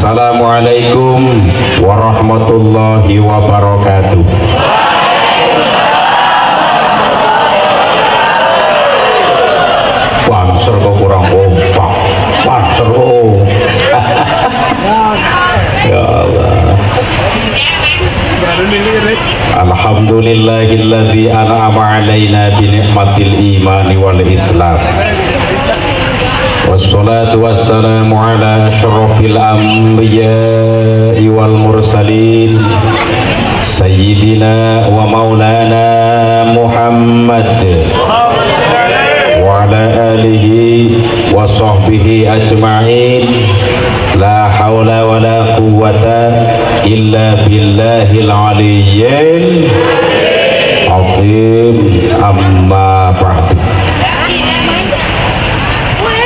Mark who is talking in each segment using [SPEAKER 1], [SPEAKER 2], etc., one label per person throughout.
[SPEAKER 1] Assalamualaikum warahmatullahi wabarakatuh. Panser kok kurang kompak. Panser kok. Ya Allah. Alhamdulillahilladzi an'ama 'alaina bi ni'matil imani wal islam. Wassalatu wassalamu ala asyrafil anbiya'i wal mursalin sayyidina wa maulana Muhammad wa ala alihi wa sahbihi ajma'in. La hawla wa la quwwata illa billahil aliyyil azim. Amma ba'du.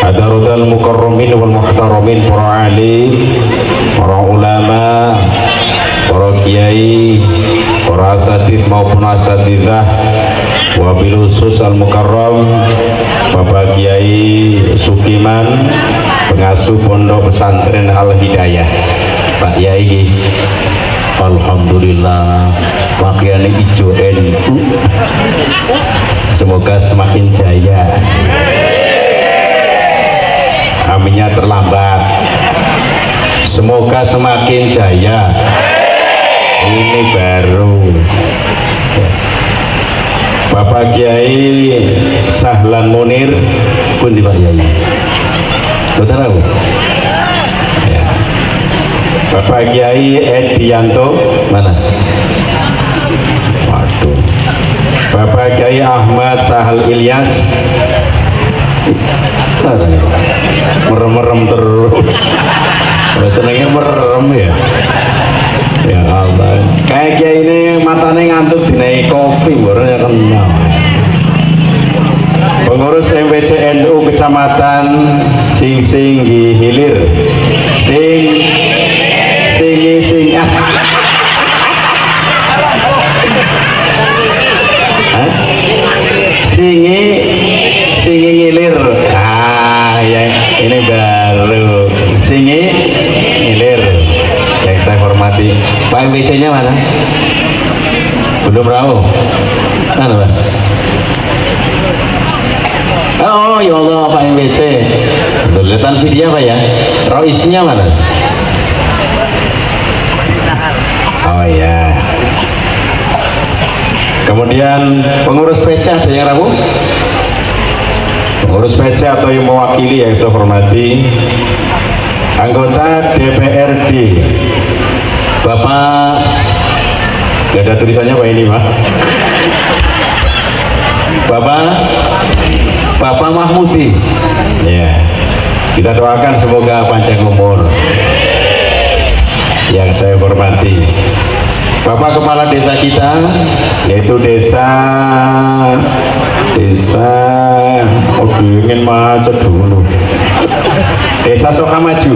[SPEAKER 1] Hadarul mukarramin wal muhtaramin, para alim, para ulama, para kiai, para asatidz maupun asatidzah, wabil khusus al mukarram Bapak Kiai Sukiman, pengasuh Pondok Pesantren Al Hidayah. Pak Yai, alhamdulillah pakaiannya hijau NU, semoga semakin jaya. Aminnya terlambat, semoga semakin jaya. Ini baru Bapak Kiai Sahlan Munir pun di Pak Yai, betul tahu ya. Bapak Kiai Edianto mana? Waduh. Bapak Kiai Ahmad Sahal Ilyas, merem-merem terus. Senengnya merem ya. Ya Allah, kayak kiai ini matanya ngantuk dinai kopi barunya kenal. Pengurus MPC NU Kecamatan Sing Hilir, Singi Ngilir. Ah ya, ini baru Singi Ngilir yang saya hormati. Pak MPC nya mana? Belum tahu. Mana Pak? Oh ya Allah, Pak MPC. Lihat video Pak ya. Roisnya mana? Oh ya. Kemudian pengurus PC ada yang ragu? Pengurus PC atau yang mewakili yang saya hormati, anggota DPRD Bapak, gak ada tulisannya Pak ini Pak. Bapak Mahmudi ya, kita doakan semoga panjang umur. Yang saya hormati Bapak Kepala Desa kita, yaitu desa ingin macet dulu, Desa Sukamaju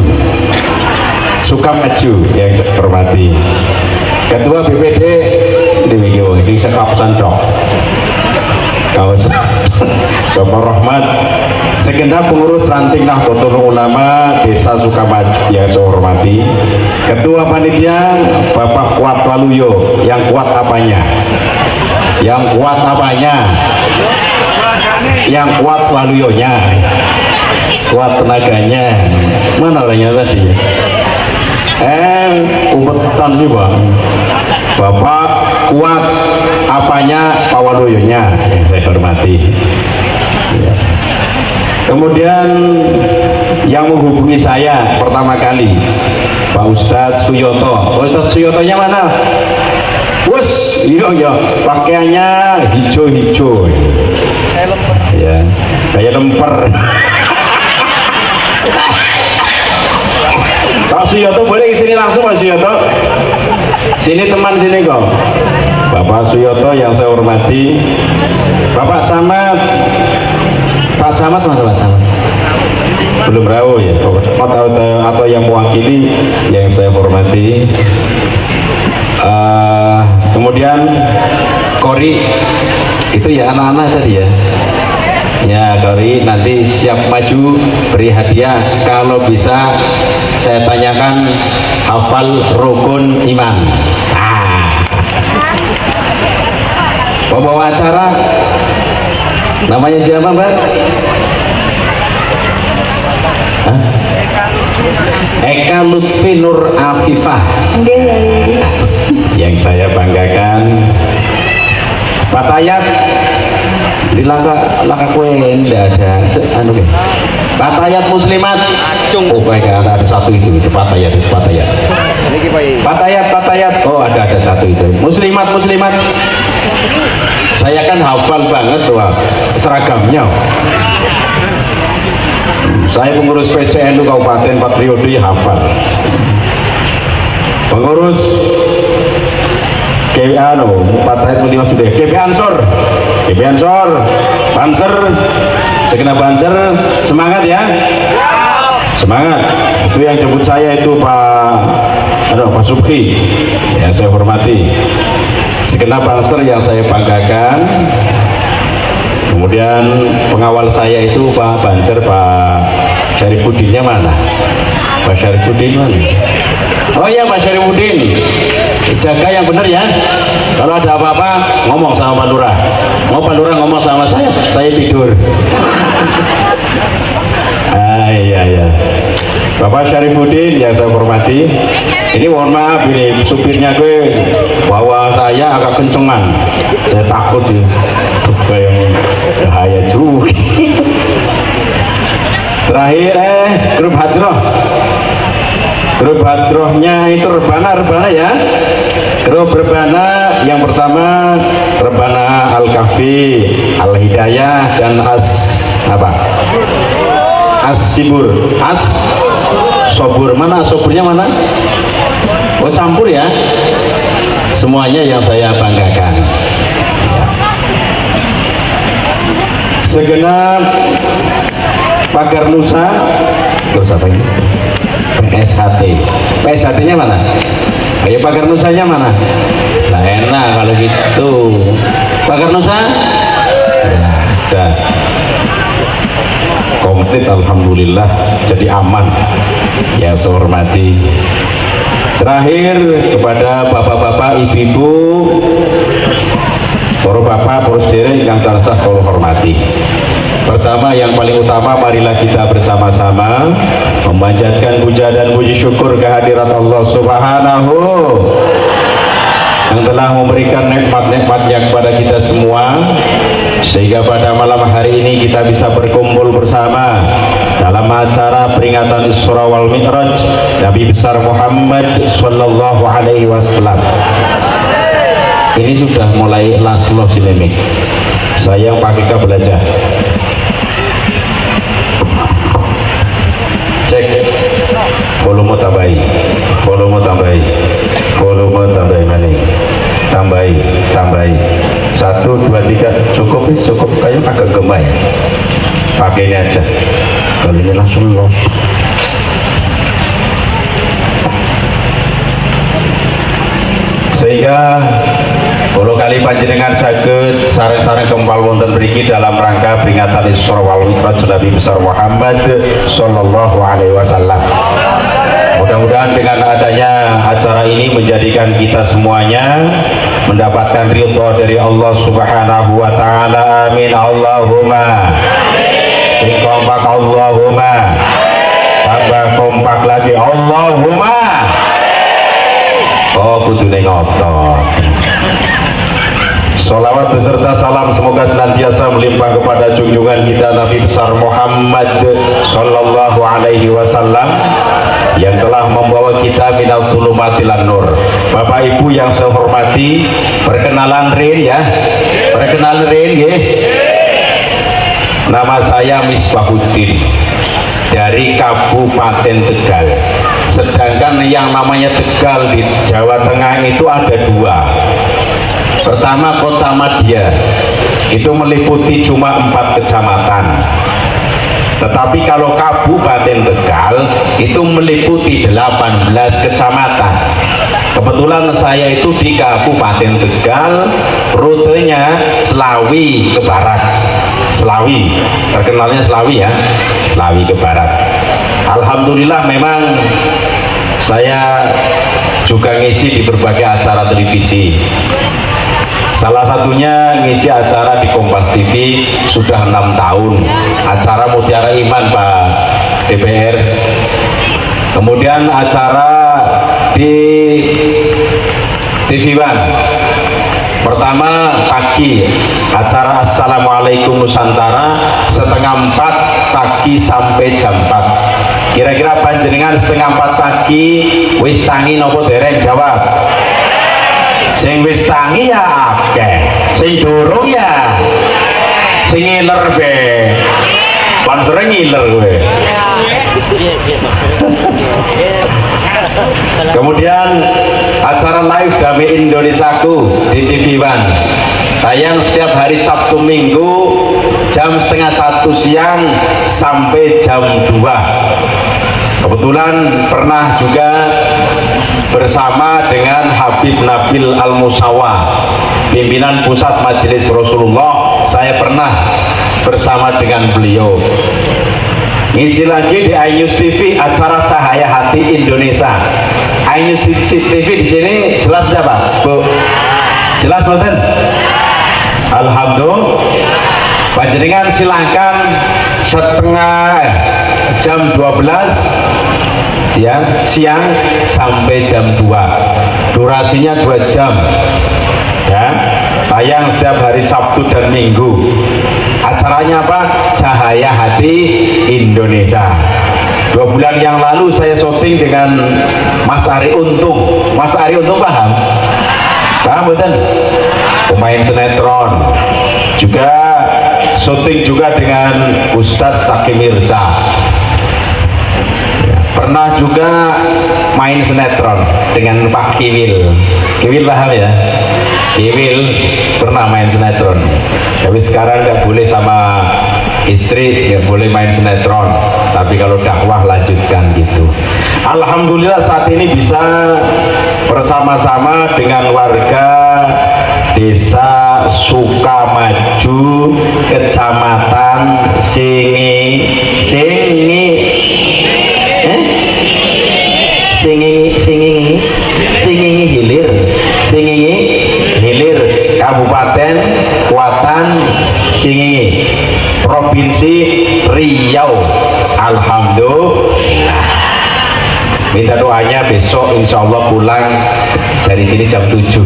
[SPEAKER 1] yang saya hormati. Ketua BPD demikian wong sing sekapusan dok kaos Bapak Rahmat, segenap pengurus ranting Nahdlatul Ulama Desa Sukamaju yang saya hormati. Ketua panitia Bapak Kuat Waluyo, yang kuat apanya? Yang kuat apanya? Yang kuat Waluyonya, kuat tenaganya. Mana orangnya tadi? Ubetan sih Bang. Bapak kuat apanya? Pak Waluyonya yang saya hormati ya. Kemudian yang menghubungi saya pertama kali Pak Ustadz Suyoto. Ustadz Suyotonya mana? Wes, iya pakaiannya hijau-hijau ya, kayak lemper. Pak Suyoto boleh kesini langsung Pak Suyoto. Sini teman sini kok. Bapak Suyoto yang saya hormati. Bapak Camat. Pak Camat mana Pak Camat? Belum tahu ya. Atau yang mewakili yang saya hormati. Kemudian Kori itu ya anak-anak tadi ya. Ya Kori nanti siap maju beri hadiah, kalau bisa saya tanyakan hafal rukun iman. Pembawa acara namanya siapa Mbak? Eka Lutfi Nur Afifah. Yang saya banggakan Patayat di langkah kue tidak ada Patayat muslimat. Oh baik, ada satu itu Patayat. Oh ada satu itu muslimat. Saya kan hafal banget tuh seragamnya. Saya pengurus PCNU Kabupaten 4 periode hafal. Pengurus Patayat muslimat sudah. KP Ansor, Banser, segenap Banser, semangat ya. Semangat. Itu yang jemput saya itu Pak Subki yang saya hormati. Segenap Banser yang saya banggakan. Kemudian pengawal saya itu Pak Banser, Pak Syarifuddinnya mana? Pak Syarifuddin mana? Oh iya Pak Syarifuddin, jaga yang benar ya. Kalau ada apa-apa ngomong sama Pak Lurah. Mau Pak Lurah ngomong sama saya tidur. Iya. Bapak Syarifuddin yang saya hormati, ini mohon maaf ini supirnya gue bawa saya agak kencengan, saya takut sih kayak bahaya juga. Terakhir grup hadrohnya itu rebana ya. Grup rebana yang pertama rebana Al-Kahfi, Al-Hidayah dan Sobur. Mana soburnya mana? Oh campur ya. Semuanya yang saya banggakan. Segenap pagar Nusa, terus apa ini? PSHT-nya mana? Ayo pagar Nusanya mana? Nah enak kalau gitu. Pagar Nusa? Ya, udah. Komplit alhamdulillah, jadi aman. Ya saya hormati. Terakhir kepada bapak-bapak, ibu-ibu, para bapak, para sederek yang tansah kula hormati. Pertama yang paling utama, marilah kita bersama-sama memanjatkan puja dan puji syukur kehadirat Allah Subhanahu yang telah memberikan nikmat-nikmatnya kepada kita semua, sehingga pada malam hari ini kita bisa berkumpul bersama dalam acara peringatan Isra wal Mi'raj Nabi besar Muhammad sallallahu alaihi wasallam. Ini sudah mulai lasloh sinemik. Saya pakai belajar. Cek volume tambahi mana? Tambahi 1, 2, 3 cukup kayak agak gemai. Pakai ini aja. Kalau ini langsung los. Sehingga kalau kali panjenengan saged sareng-sareng kempal wonten mriki dalam rangka peringatan Isra wal Mi'raj Nabi besar Muhammad sallallahu alaihi wasallam. Mudah-mudahan dengan adanya acara ini menjadikan kita semuanya mendapatkan ridho dari Allah Subhanahu wa taala. Amin Allahumma. Sing kompak Allahumma. Tambah kompak lagi Allahumma. Oh kudune ngotot. Salawat beserta salam semoga senantiasa melimpah kepada junjungan kita Nabi besar Muhammad sallallahu alaihi wasallam yang telah membawa kita minal zulumatil nur. Bapak Ibu yang saya hormati, perkenalan Rin ya. Perkenalan Rin ya. Nama saya Misbahuddin dari Kabupaten Tegal. Sedangkan yang namanya Tegal di Jawa Tengah itu ada 2. Pertama Kota Madya, itu meliputi cuma 4 kecamatan. Tetapi kalau Kabupaten Tegal itu meliputi 18 kecamatan. Kebetulan saya itu di Kabupaten Tegal, rutenya Slawi ke barat. Slawi, terkenalnya Slawi ya, Slawi ke barat. Alhamdulillah memang saya juga ngisi di berbagai acara televisi. Salah satunya ngisi acara di Kompas TV sudah 6 tahun, acara Mutiara Iman Pak DPR. Kemudian acara di TV One, pertama pagi acara Assalamualaikum Nusantara setengah 4 pagi sampai jam 4. Kira-kira panjenengan setengah 4 pagi wis tangi nopo dereng? Jawab. Sing wis tangi ya akeh, sing durung ya sing ngiler be. Pan sering ngiler kowe. Kemudian acara live Damai Indonesiaku di TV One tayang setiap hari Sabtu Minggu jam setengah 1 siang sampai jam 2. Kebetulan pernah juga bersama dengan Habib Nabil Al-Musawa, pimpinan pusat Majelis Rasulullah. Saya pernah bersama dengan beliau. Ngisi lagi di iNews TV acara Cahaya Hati Indonesia. iNews TV di sini jelas tidak Pak? Bu? Jelas betul? Alhamdulillah. Panjenengan silahkan setengah jam 12 ya siang sampai jam 2, durasinya 2 jam ya, tayang setiap hari Sabtu dan Minggu. Acaranya apa? Cahaya Hati Indonesia. 2 bulan yang lalu saya syuting dengan Mas Ari Untung. Mas Ari Untung paham? Paham betul? Pemain sinetron. Juga syuting juga dengan Ustadz Saki Mirza. Pernah juga main sinetron dengan Pak Kiwil. Kiwil paham ya? Kiwil pernah main sinetron. Tapi sekarang nggak boleh sama istri, nggak boleh main sinetron. Tapi kalau dakwah lanjutkan gitu. Alhamdulillah saat ini bisa bersama-sama dengan warga Desa Sukamaju, Kecamatan Singingi Hilir, Kabupaten Kuatan Singingi, Provinsi Riau. Alhamdulillah. Minta doanya besok insya Allah pulang dari sini jam 7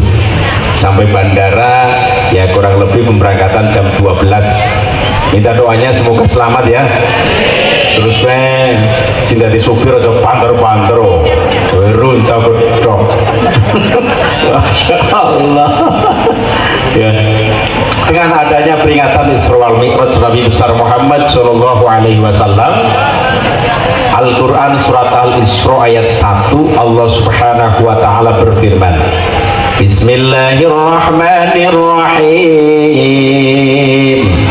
[SPEAKER 1] sampai bandara ya kurang lebih pemberangkatan jam 12. Minta doanya semoga selamat ya. Terus cinta di supir atau panter-panter runta bedok. Masya Allah ya. Dengan adanya peringatan Isra wal Mi'raj Nabi besar Muhammad Shallallahu Alaihi Wasallam, Al-Quran surat Al-Isra ayat 1 Allah Subhanahu Wa Taala berfirman, Bismillahirrahmanirrahim.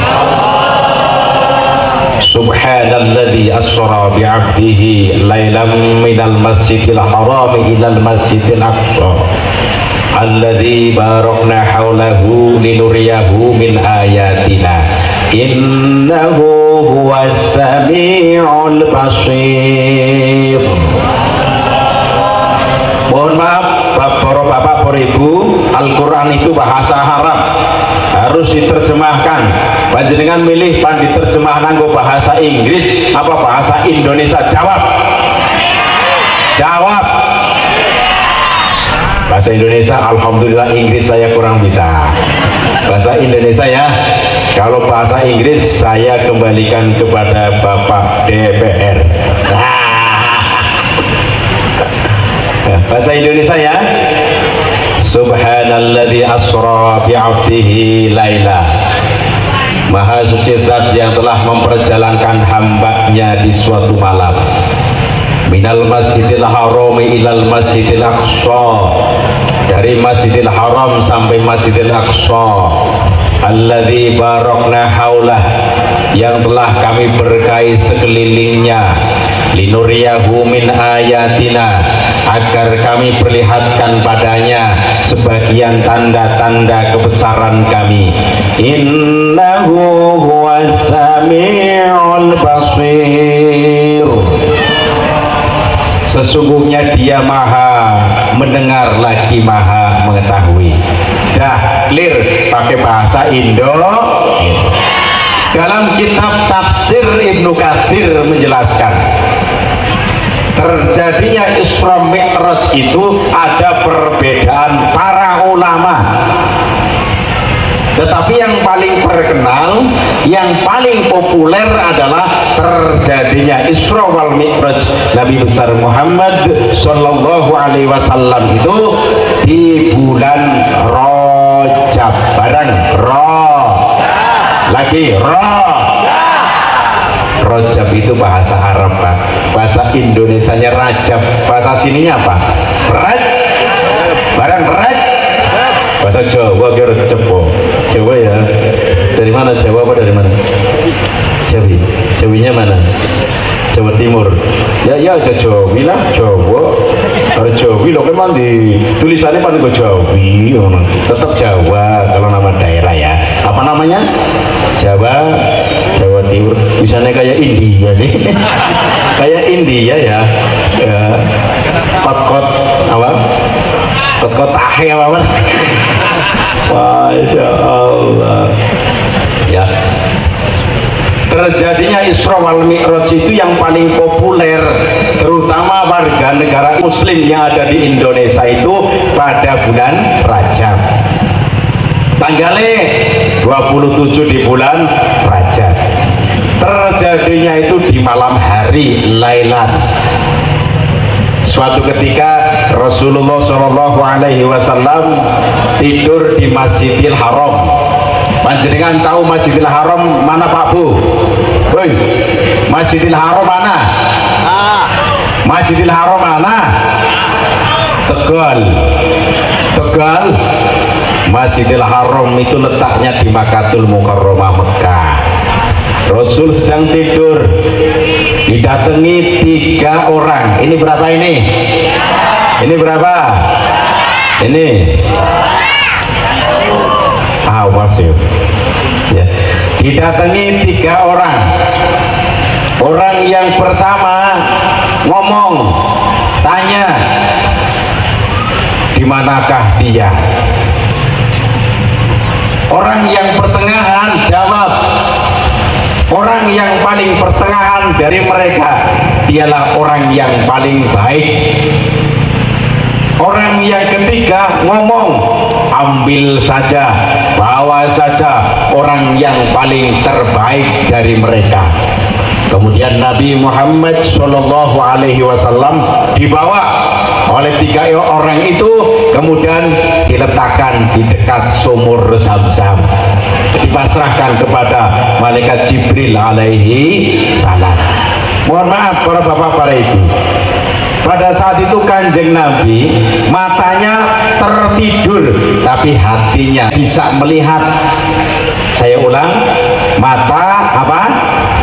[SPEAKER 1] Subhanalladzi asra bi'abdihi lailam minal masjidil haram ilal masjidil aqsa alladzi barakna haulahu linuriyahu min ayatina innahu huwas sami'ul basir. Mohon maaf Bapak, para Ibu, Al-Quran itu bahasa Arab, harus diterjemahkan. Panjenengan milih pan diterjemahkan ke bahasa Inggris apa bahasa Indonesia? Jawab. Jawab. Bahasa Indonesia. Alhamdulillah. Inggris saya kurang bisa. Bahasa Indonesia ya. Kalau bahasa Inggris saya kembalikan kepada Bapak DPR. Bahasa Indonesia ya. Subhanalladzi asra bi'abdihi laila. Maha suci zat yang telah memperjalankan hambanya di suatu malam. Minal masjidil haram ilal masjidil aqsa, dari masjidil haram sampai masjidil aqsa. Alladzi barakna haulah, yang telah kami berkahi sekelilingnya. Linuriyahu min ayatina, agar kami perlihatkan padanya sebagian tanda-tanda kebesaran kami. Innahu huwas sami'ul basir. sesungguhnya dia maha mendengar lagi maha mengetahui. Dah clear pakai bahasa Indonesia. Dalam kitab tafsir Ibnu Katsir menjelaskan terjadinya Isra Mi'raj itu ada perbedaan para ulama, tetapi yang paling terkenal, yang paling populer adalah terjadinya Isra wal Mi'raj Nabi besar Muhammad Sallallahu Alaihi Wasallam itu di bulan Rajab. Barang lagi Rajab itu bahasa Arab, Pak. Bahasa Indonesianya Rajab, bahasa sininya apa? Barang bahasa Jawa kira cepo. Jawa ya. Dari mana Jawa, apa dari mana? Jawinya mana? Jawa Timur. Ya aja Jawi lah, Jawa. Kalau Jawi lo memang di tulisannya paling ke Jawi, tetap Jawa kalau nama daerah ya. Apa namanya? Jawa Timur. Misalnya kayak India sih. Kayak India ya. Kot apa? Kot tahe apa? Masya Allah. Ya. Terjadinya Isra wal Mi'raj itu yang paling populer, terutama warga negara Muslim yang ada di Indonesia itu pada bulan Rajab. Tanggalnya 27 di bulan Rajab. Terjadinya itu di malam hari Lailan. Suatu ketika Rasulullah Shallallahu Alaihi Wasallam tidur di Masjidil Haram. Panjenengan tahu Masjidil Haram mana Pak Bu? Woi, Masjidil Haram mana? Masjidil Haram mana? Tegal. Masjidil Haram itu letaknya di Makkatul Mukarramah, Mekah. Rasul sedang tidur, didatangi 3 orang. Ini berapa ini? Ini berapa? Ini masih ya. Didatangi 3 orang. Orang yang pertama ngomong, tanya, di manakah dia? Orang yang pertengahan jawab. Orang yang paling pertengahan dari mereka dialah orang yang paling baik. Orang yang ketiga ngomong, ambil saja, bawa saja orang yang paling terbaik dari mereka. Kemudian Nabi Muhammad Shallallahu Alaihi Wasallam dibawa oleh 3 orang itu, kemudian diletakkan di dekat sumur Zam-Zam, dipasrahkan kepada malaikat Jibril alaihi salam. Mohon maaf para bapak, para ibu, pada saat itu Kanjeng Nabi matanya tertidur tapi hatinya bisa melihat. Saya ulang, mata apa?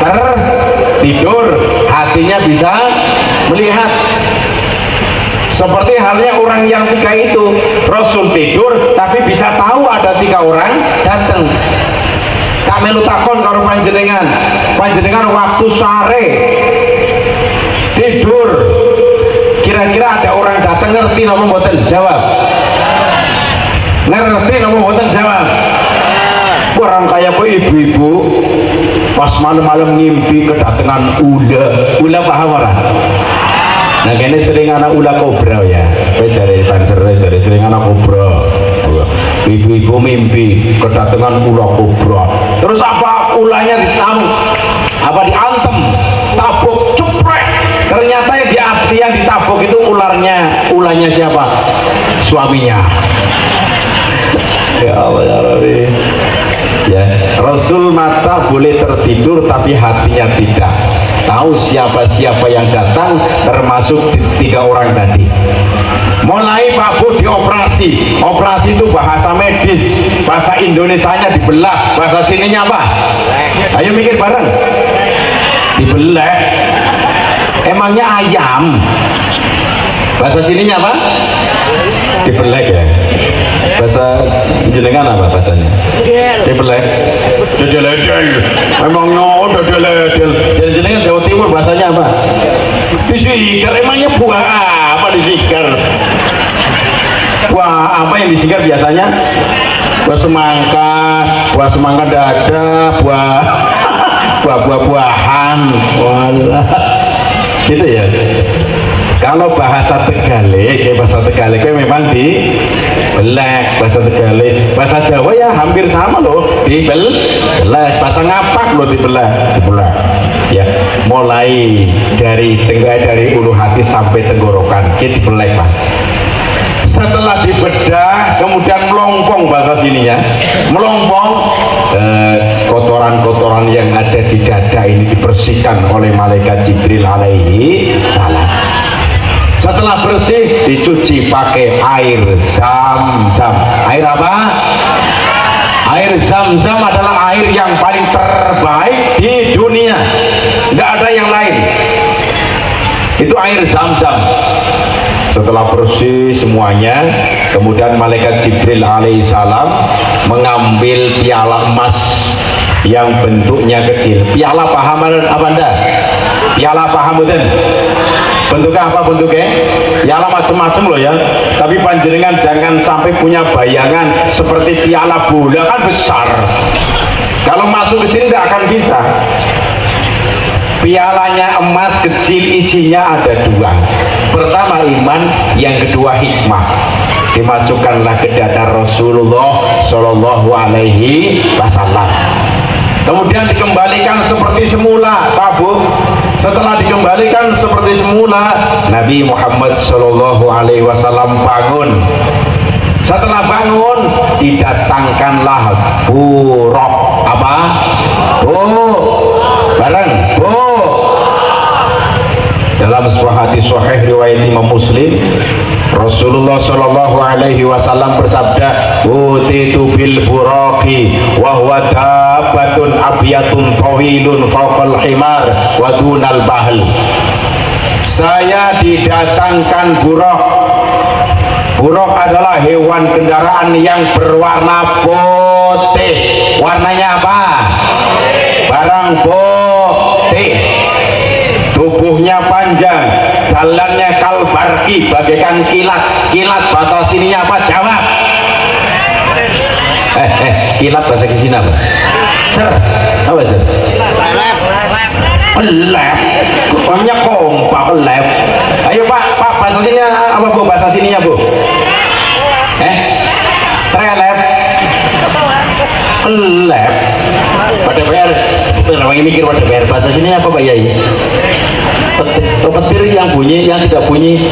[SPEAKER 1] Tertidur, hatinya bisa melihat. Seperti halnya orang yang 3 itu, Rasul tidur tapi bisa tahu ada 3 orang datang. Kak melu takon karo panjenengan waktu sore tidur, kira-kira ada orang datang, ngerti nama mboten? Jawab. Ngerti nama mboten? Jawab. Orang kayak ibu-ibu pas malam-malam ngimpi kedatangan ula paham orang? Nah kini sering anak ula kobra ya, cari banser, cari sering anak kobra. Ibu-ibu mimpi kedatangan ula kobra. Terus apa ulanya diantem, tabuk, ceprek. Ternyata yang ditabuk itu ulanya siapa? Suaminya. Ya Allah ya Rabbi. Ya, Rasul mata boleh tertidur tapi hatinya tidak. Tahu siapa-siapa yang datang, termasuk 3 orang tadi. Mulai Pak Bu dioperasi. Operasi itu bahasa medis, bahasa Indonesianya dibelah, bahasa sininya apa? Ayo mikir bareng. Dibelah. Emangnya ayam? Bahasa sininya apa? Dibelah ya. Bahasa jenengan apa bahasanya? Dibelek. Dedeledel. Emangnya dedeledel. Jadi jenengan Jawa Timur bahasanya apa? Disigar, emangnya buah apa disigar? Buah apa yang disigar biasanya? Buah semangka dada, buah-buahan. Walah, gitu ya. Kalau bahasa Tegalek, memang dibelek. Bahasa Tegalek, bahasa Jawa ya hampir sama loh, dibelek. Bahasa Ngapak loh dibelek. Ya, mulai dari ulu hati sampai tenggorokan, kita dibelek Pak. Setelah dibedah, kemudian melompong bahasa sininya, kotoran-kotoran yang ada di dada ini dibersihkan oleh malaikat Jibril alaihi salam. Setelah bersih, dicuci pakai air zam-zam. Air apa? Air zam-zam adalah air yang paling terbaik di dunia, nggak ada yang lain. Itu air zam-zam. Setelah bersih semuanya, kemudian malaikat Jibril alaihissalam mengambil piala emas yang bentuknya kecil. Piala paham apa anda? Piala paham betul? Bentuknya apa bentuknya? Piala macam-macam loh ya. Tapi panjenengan jangan sampai punya bayangan seperti piala bola, kan besar. Kalau masuk ke sini tidak akan bisa. Pialanya emas kecil, isinya ada dua. Pertama iman, yang kedua hikmah. Dimasukkanlah ke dada Rasulullah Shallallahu Alaihi Wasallam. Kemudian dikembalikan seperti semula, Pak Bu. Setelah dikembalikan seperti semula, Nabi Muhammad Shallallahu Alaihi Wasallam bangun. Setelah bangun, didatangkanlah buruk. Apa? Bareng. Dalam sebuah hadis sahih riwayat Imam Muslim, Rasulullah Shallallahu Alaihi Wasallam bersabda, "Utitu bil buraqi wa huwa dabbatun abyatun tawilun fawqal himar wa dunal bahl." Saya didatangkan buraq. Buraq adalah hewan kendaraan yang berwarna putih. Warnanya apa? Barang putih. Tubuhnya panjang, jalannya kalbarki, bagaikan kilat. Kilat bahasa sininya apa? Jawab. Kilat bahasa sini apa? Ser, apa ser? Lep. Namanya kompak lep. Ayo Pak, bahasa sininya apa Bu? Bahasa sininya Bu? Trelep. Lep. Pada bayar. Orang mikir pada bayar bahasa sini apa Pak Yai? Petir yang bunyi, yang tidak bunyi.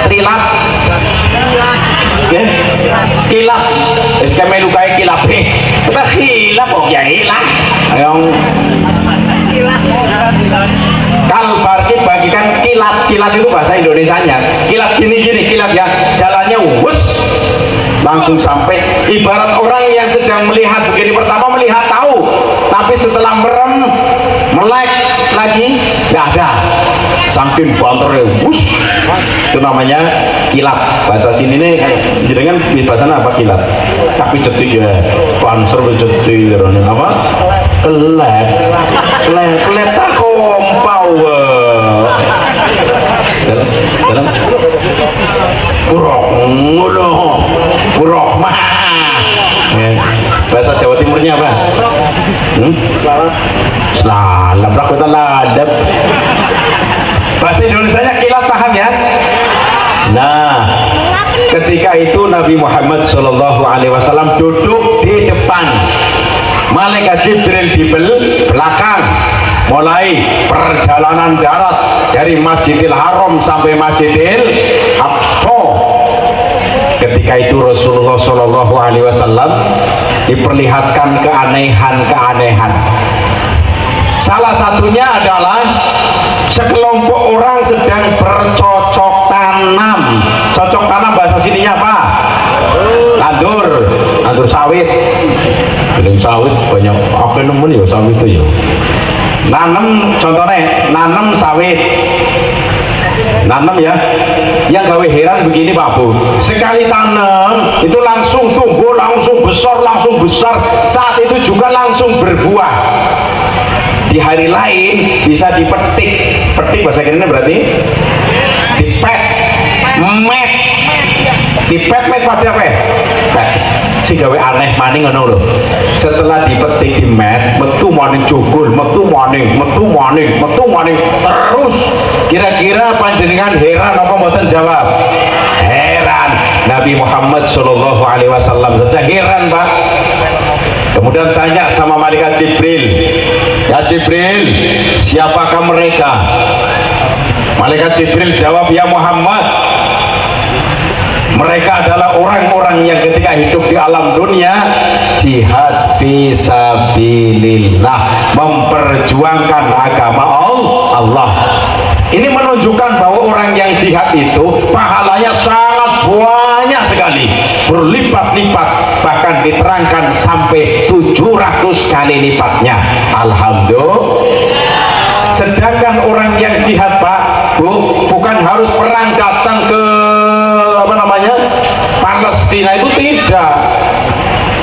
[SPEAKER 1] Trilap. Kilap. Eskeme lukai kilap. Kita hilap kok ya hilang. Yang kalbar bagikan kilat. Kilat itu bahasa Indonesianya. Kilat gini, kilat ya. Jalannya wus. Langsung sampai, ibarat orang yang sedang melihat begini, pertama melihat tahu, tapi setelah merem melek lagi nggak ada, saking banternya bus. Itu namanya kilat. Bahasa sini nih jenengan bahasa apa kilat, tapi cetik ya, panser cetik apa kelep tak kompau dalam buruk mah. Bahasa Jawa Timurnya apa? Selalam rakyat ladap. Bahasa Indonesianya kilat, paham ya? Nah, ketika itu Nabi Muhammad Shallallahu Alaihi Wasallam duduk di depan, malaikat Jibril di belakang. Mulai perjalanan darat dari Masjidil Haram sampai Masjidil Aqsa. Ketika itu Rasulullah Shallallahu Alaihi Wasallam diperlihatkan keanehan-keanehan. Salah satunya adalah sekelompok orang sedang bercocok tanam. Cocok tanam bahasa sininya apa? Landur sawit. Belum sawit banyak apa nemen ya sawit itu ya. Nanam, contohnya nanam sawit. Nanam ya, yang gawe heran begini Pak Bu, sekali tanam itu langsung tumbuh, langsung besar, saat itu juga langsung berbuah. di hari lain bisa dipetik. Petik bahasa Inggrisnya berarti dipet, met, dipet pada apa? Pet. Si gawe aneh maning ngono lho. Setelah dipetik di met, metu maning jugul, metu maning, terus. Kira-kira panjenengan heran apa mboten jawab? Heran. Nabi Muhammad sallallahu alaihi wasallam saja heran, Pak. Kemudian tanya sama malaikat Jibril, ya Jibril, siapakah mereka? Malaikat Jibril jawab, ya Muhammad, mereka adalah orang-orang yang ketika hidup di alam dunia jihad fisabilillah, memperjuangkan agama Allah. Ini menunjukkan bahwa orang yang jihad itu pahalanya sangat banyak sekali, berlipat-lipat, bahkan diterangkan sampai 700 kali lipatnya. Alhamdulillah. Sedangkan orang yang jihad, Pak, Bu, bukan harus perang datang ke Palestina, itu tidak.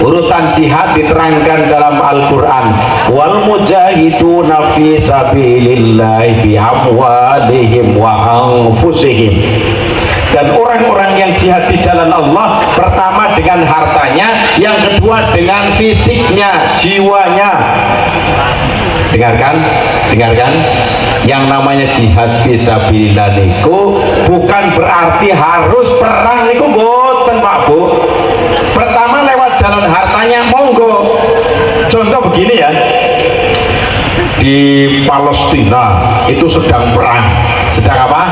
[SPEAKER 1] Urutan jihad diterangkan dalam Al-Quran, wal mujahiduna fi sabilillahi bi amwalihim wa anfusihim. Dan orang-orang yang jihad di jalan Allah, pertama dengan hartanya, yang kedua dengan fisiknya, jiwanya. Dengarkan, yang namanya jihad fisabilillah niku bukan berarti harus perang niku, mboten Pak Bu. Pertama lewat jalan hartanya, monggo. Contoh begini ya, di Palestina itu sedang perang. Sedang apa?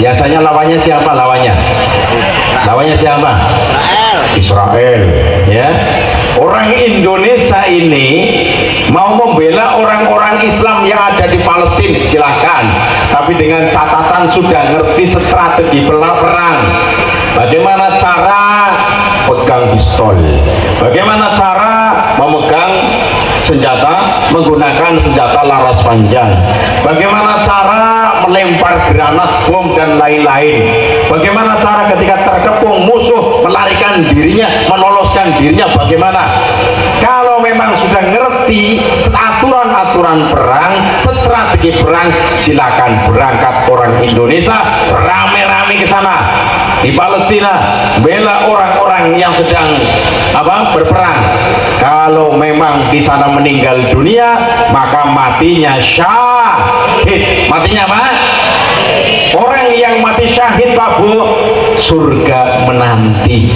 [SPEAKER 1] Biasanya lawannya siapa? Lawannya siapa? Israel. Ya. Orang Indonesia ini mau membela orang-orang Islam yang ada di Palestina, silahkan, tapi dengan catatan sudah ngerti strategi perang, bagaimana cara pegang pistol, bagaimana cara memegang senjata, menggunakan senjata laras panjang, bagaimana cara melempar granat, bom dan lain-lain, bagaimana cara ketika terkepung musuh melarikan dirinya, meloloskan dirinya, bagaimana. Kalau memang sudah ngerti aturan-aturan perang, strategi perang, silakan berangkat orang Indonesia rame-rame ke sana di Palestina, bela orang-orang yang sedang berperang. Kalau memang di sana meninggal dunia, maka matinya syahid. Matinya apa? Orang yang mati syahid, Pak Bu, surga menanti.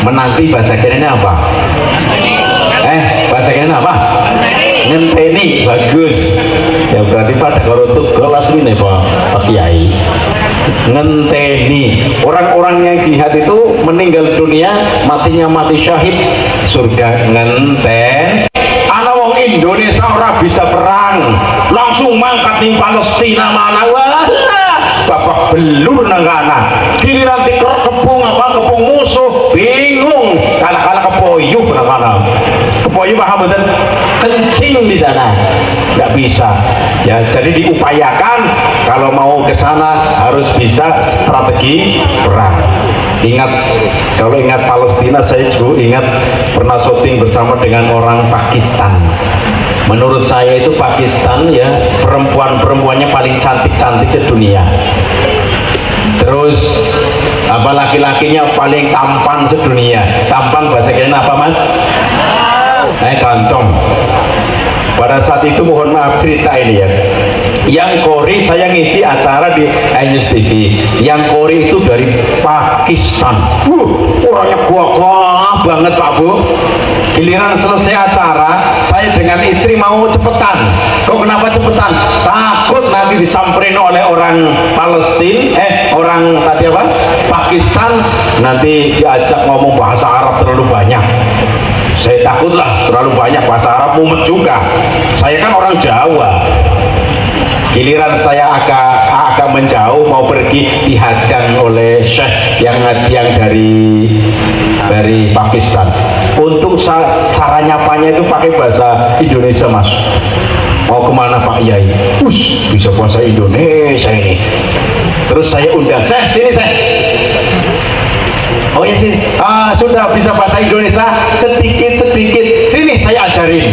[SPEAKER 1] Menanti bahasa kerennya apa? Bahasa kerennya apa? Ngenteni. Bagus ya, berarti pada karotuk kelas ini Pak Kiai. Ngenteni. Orang-orang yang jihad itu meninggal dunia, matinya mati syahid, surga ngenten. Anak wong Indonesia orang bisa perang, langsung mangkat di Palestina mana, wah bapak belur nangana. Giliran kepung musuh, bingung, kalah kepoyuh nangana. Kepoyuh paham betul? Kencing di sana, nggak bisa. Ya, jadi diupayakan kalau mau ke sana harus bisa strategi perang. Ingat, kalau ingat Palestina, saya juga ingat pernah syuting bersama dengan orang Pakistan. Menurut saya itu Pakistan ya, perempuannya paling cantik-cantik sedunia. Terus laki-lakinya paling tampan sedunia. Tampan bahasa kira apa, Mas? Ganteng. Pada saat itu mohon maaf cerita ini ya, yang Kori saya ngisi acara di News TV, yang Kori itu dari Pakistan. Orangnya kuat banget Pak Bu. Giliran selesai acara, saya dengan istri mau cepetan. Kok kenapa cepetan? Takut nanti disamperin oleh orang Palestina, orang tadi apa? Pakistan, nanti diajak ngomong bahasa Arab terlalu banyak. Saya takutlah terlalu banyak bahasa Arab, mumet juga. Saya kan orang Jawa. Giliran saya agak menjauh mau pergi, dihadang oleh Syekh yang dari Pakistan. Untuk cara nyapanya itu pakai bahasa Indonesia, Mas. Mau kemana Pak Yai? Bisa bahasa Indonesia ini. Terus saya undang, sini. Oh ya sini, sudah bisa bahasa Indonesia sedikit. Sini saya ajarin.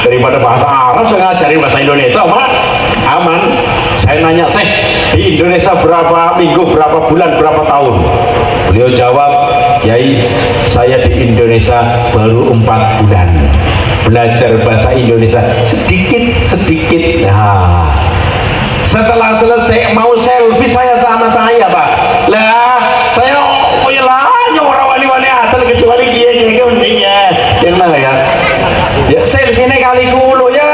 [SPEAKER 1] daripada bahasa Arab saya ngajarin bahasa Indonesia aman. Saya nanya, di Indonesia berapa minggu, berapa bulan, berapa tahun? Beliau jawab, Yai, saya di Indonesia baru 4 bulan belajar bahasa Indonesia sedikit. Nah, setelah selesai mau selfie saya sama saya, Pak. Lah, saya orang wali-wali asal kecuali gini pentingnya. Yang mana ya? Ya selfie ini kali kulo ya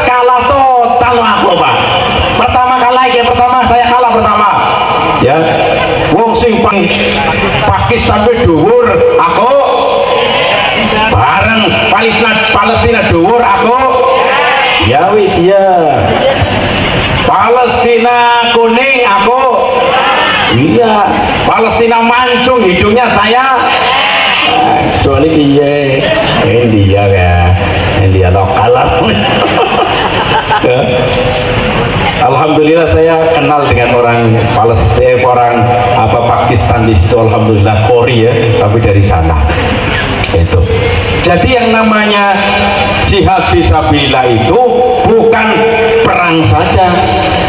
[SPEAKER 1] kalah total aku, Pak. Saya kalah pertama. Ya. Wong sing Pakistan dhuwur, aku bareng Palestina dhuwur, aku ya wis ya. Palestina kuning, aku iya. Palestina mancung hidungnya saya. Kecuali India ya, India lokal. Alhamdulillah saya kenal dengan orang Palestina, orang Pakistan di situ. Alhamdulillah Korea, tapi dari sana. Itu. Jadi yang namanya jihad fisabilillah itu bukan perang saja,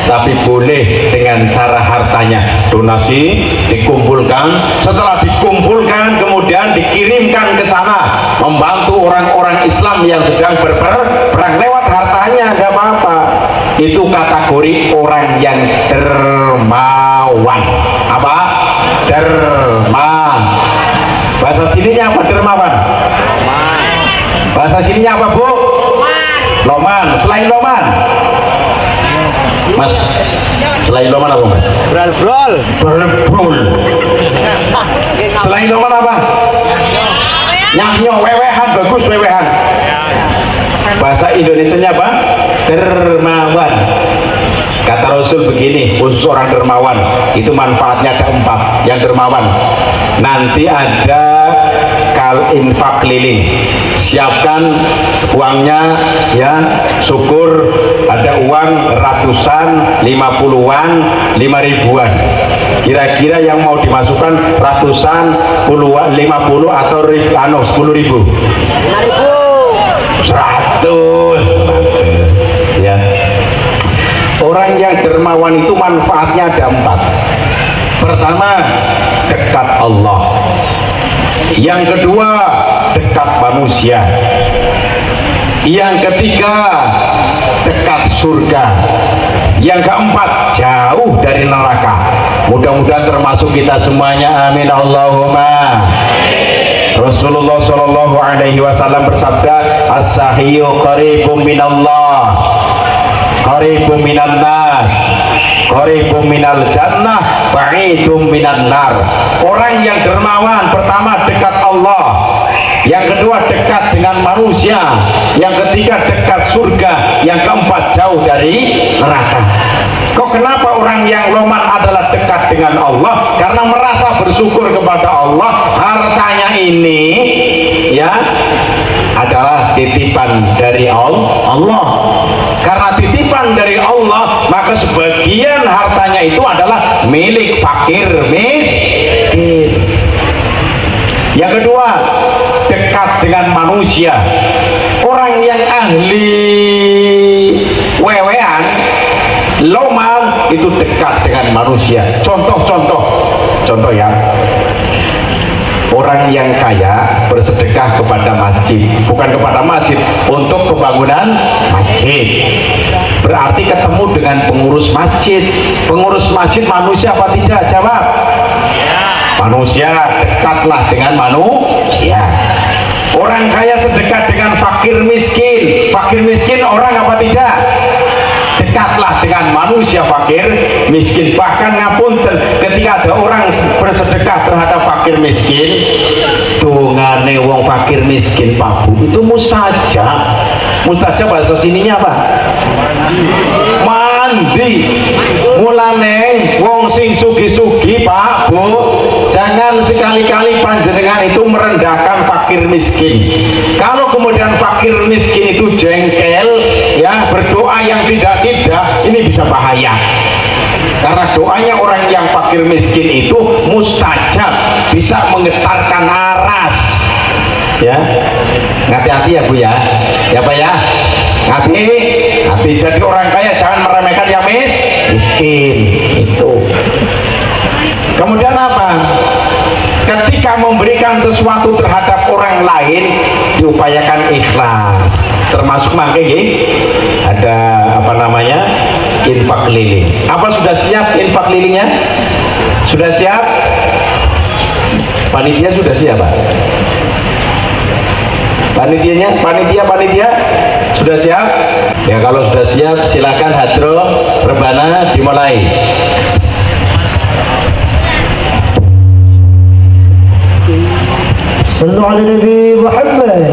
[SPEAKER 1] tapi boleh dengan cara hartanya donasi dikumpulkan. Setelah dikumpulkan kemudian dikirimkan ke sana membantu orang-orang Islam yang sedang berperang lewat hartanya, nggak apa-apa. Itu kategori orang yang dermawan. Apa? Dermawan. Bahasa sininya apa dermawan? Bahasa sininya apa, Bu? Loman. Selain loman, Mas, selain loman apa, Mas? Brol. Selain loman apa? Nyahnyo, wewehan, bagus wewehan. Bahasa Indonesianya apa? Dermawan. Kata Rasul begini, khusus orang dermawan itu manfaatnya ada 4. Yang dermawan nanti ada kal infak keliling, siapkan uangnya ya, syukur ada uang ratusan, 50-an, 5 ribuan. Kira-kira yang mau dimasukkan ratusan, puluhan, 50 atau 10 ribu? 100 ya. Orang yang dermawan itu manfaatnya ada 4. Pertama, dekat Allah. Yang kedua, dekat manusia. Yang ketiga, dekat surga. Yang keempat, jauh dari neraka. Mudah-mudahan termasuk kita semuanya, amin Allahumma. Rasulullah Shallallahu Alaihi Wasallam bersabda, as-sahiyyu qaribun minallah, qaribun minan nas, qaribun minal jannah, ba'idun minan nar. Orang yang dermawan pertama dekat Allah, yang kedua dekat dengan manusia, yang ketiga dekat surga, yang keempat jauh dari neraka. Kok kenapa orang yang loman adalah dekat dengan Allah? Karena merasa bersyukur kepada Allah, hartanya ini ya adalah titipan dari Allah. Karena titipan dari Allah, maka sebagian hartanya itu adalah milik fakir miskin. Yang kedua, dekat dengan manusia. Orang yang ahli wewean, loman itu dekat dengan manusia. Contoh ya, orang yang kaya bersedekah kepada masjid, bukan kepada masjid, untuk pembangunan masjid. Berarti ketemu dengan pengurus masjid. Pengurus masjid manusia apa tidak? Jawab. Manusia, dekatlah dengan manusia. Orang kaya sedekah dengan fakir miskin. Fakir miskin orang apa tidak? Dekatlah dengan manusia fakir miskin. Bahkan ngapunten, ketika ada orang bersedekah terhadap fakir miskin, dongane wong fakir miskin Pak Bu itu mustajab. Mustajab bahasa sininya apa? Mandi. Mulane wong sing sugi-sugi Pak Bu, jangan sekali-kali panjenengan itu merendahkan fakir miskin. Kalau kemudian fakir miskin itu jengkel ya, berdoa yang tidak-tidak, ini bisa bahaya. Karena doanya orang yang fakir miskin itu mustajab, bisa menggetarkan aras ya. Hati-hati ya Bu ya. Ya Pak ya. hati jadi orang kaya, jangan meremehkan yang miskin. Itu. Kemudian apa? Ketika memberikan sesuatu terhadap orang lain diupayakan ikhlas, termasuk makanya ada apa namanya, infak keliling. Apa sudah siap infak kelilingnya? Sudah siap? Panitia sudah siap, Pak? Panitia sudah siap? Ya kalau sudah siap silakan hadro rebana dimulai.
[SPEAKER 2] Sallu ala Nabi Muhammad.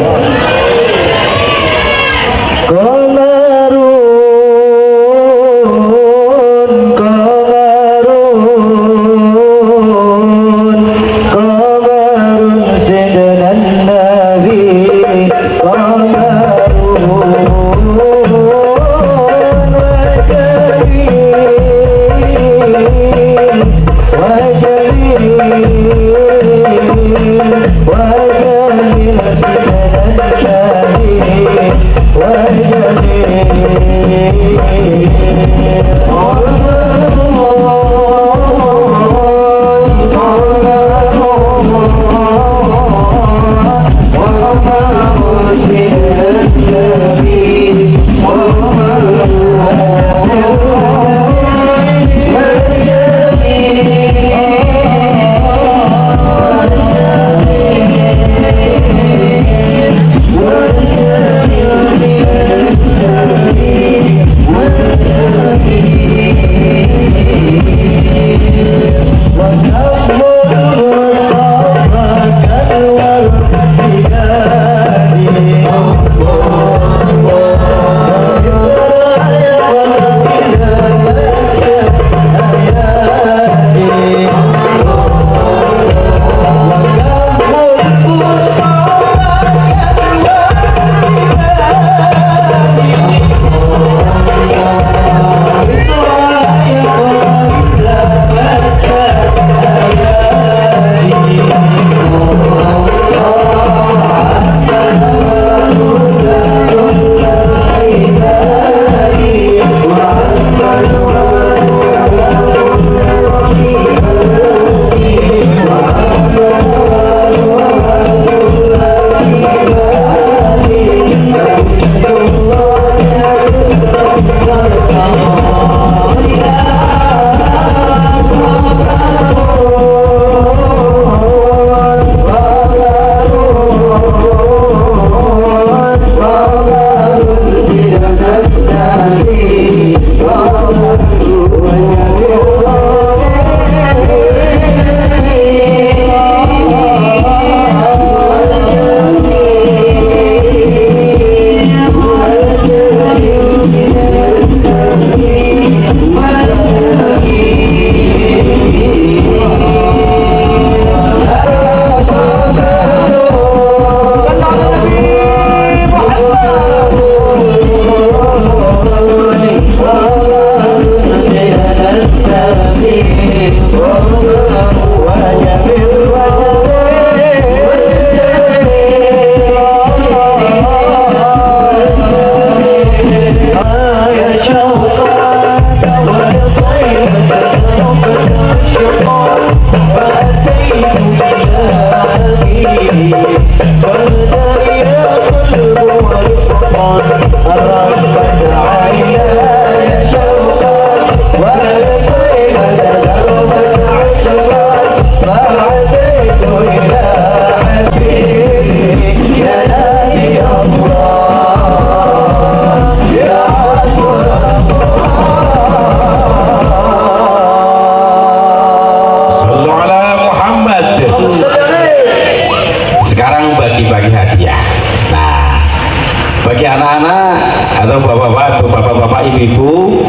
[SPEAKER 1] bagi anak-anak atau bapak-bapak, ibu-ibu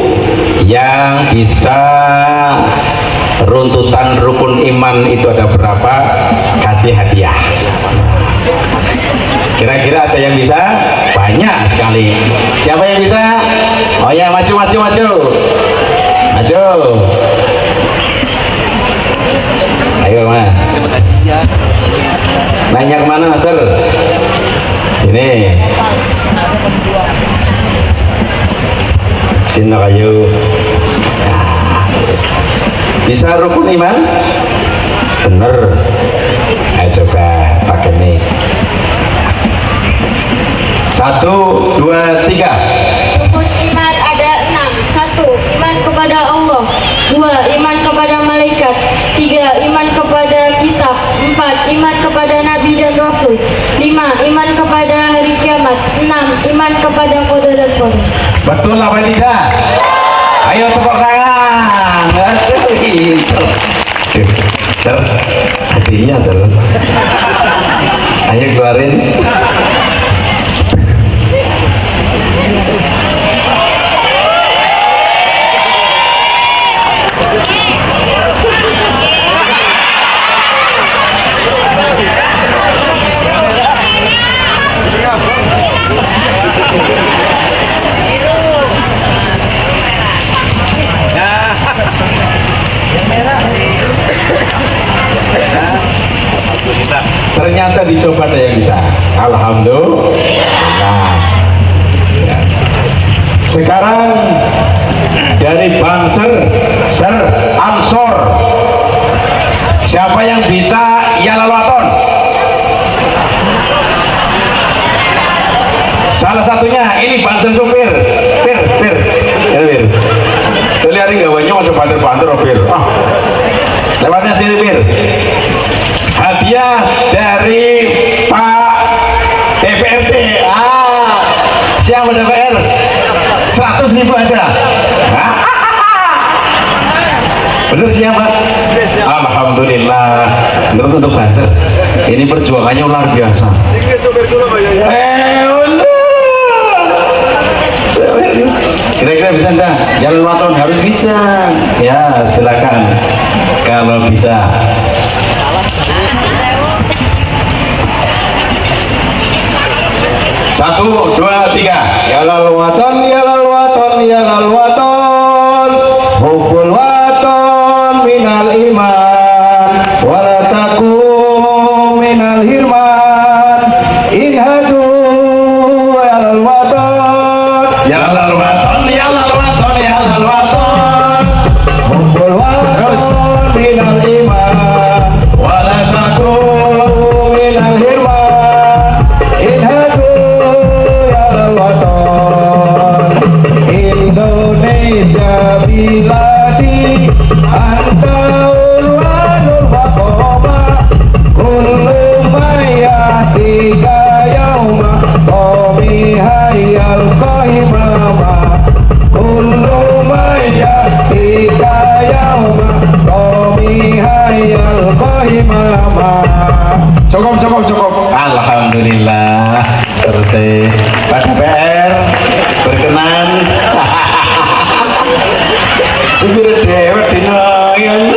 [SPEAKER 1] yang bisa runtutan rukun iman itu ada berapa, kasih hadiah. Kira-kira ada yang bisa? Banyak sekali. Siapa yang bisa? Oh ya, maju. Ayo mas. Nanya kemana mas? Sini. benar rukun iman? Bener. Ayo coba pakai nih. 1, 2, 3.
[SPEAKER 3] Rukun iman ada 6. 1. Iman kepada Allah. 2. Iman kepada malaikat. 3. Iman kepada kitab. 4. Iman kepada nabi dan rasul. 5. Iman kepada hari kiamat. 6. Iman kepada qada dan qadar.
[SPEAKER 1] Betul apa tidak? Ayo tepuk tangan. Ser, hatinya ser. Ayo keluarin. Ternyata dicoba ada yang bisa. Alhamdulillah. Ya. Sekarang dari Banser, Ansor, siapa yang bisa ya lalwaton? Salah satunya ini Banser supir, pir. Lihat nggak banyak macam banter pir. Lewatnya sini pir. Hadiah dari Pak DPRD. Siapa DPR? 100.000 aja. Bener siapa? Alhamdulillah. Untuk Banser. Ini perjuangannya luar biasa. Kira-kira bisa enggak? Jalan waton harus bisa. Ya silakan kalau bisa. Satu, dua, tiga. Ya lal waton, ya lal waton, ya lal waton. Hubul waton minal iman, walataku minal hirman. Inhadu ya lal waton, ya lal waton, ya lal waton, ya lal waton. Hubul waton minal iman, walataku minal hirman. Inhadu Indonesia biladi anta ulwanul waqoma kullu mayatika yauma qawmi hayyal qaimama kullu mayatika yauma qawmi hayyal qaimama. Cukup. Alhamdulillah selesai. Pak DPR berkenan supir dewek dinoyan.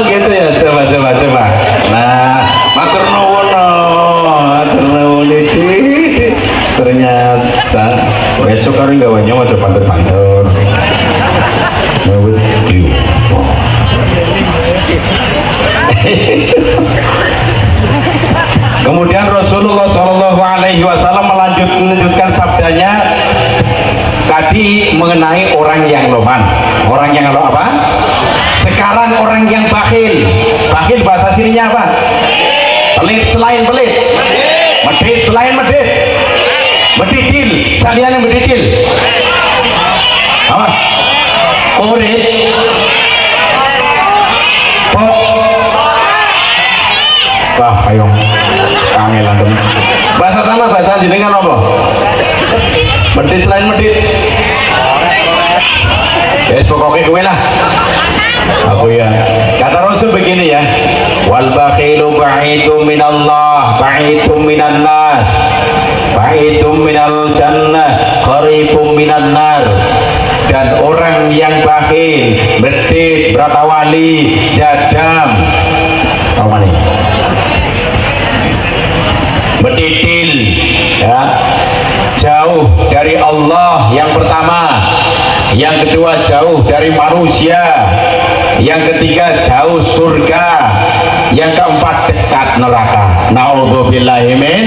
[SPEAKER 1] Gitu ya, coba. Nah, matur nuwun iki. Ternyata besok kali gak banyak mau pantur-pantur. Kemudian Rasulullah Shallallahu Alaihi Wasallam melanjutkan sabdanya tadi mengenai orang yang loman, orang yang apa? Sekarang orang yang bakhil bahasa sininya apa? Pelit selain pelit, medit selain medit, medidil, salian yang medidil, apa? Kurit, wah, ayo, kangelan teman. Bahasa sana, bahasa jenengan apa? Medit selain medit. Ya, pokoknya gue lah. Aku ya. Kata Rasul begini ya. Wal bakhilu ba'idu minallah, ba'idu minan nas, ba'idu minal jannah, qaribum minan nar. Dan orang yang bakhil, medit, beratawali, jadam, apa nih? Medidil, ya, jauh dari Allah yang pertama, yang kedua jauh dari manusia, yang ketiga jauh surga, yang keempat dekat neraka. Na'udzubillahi min.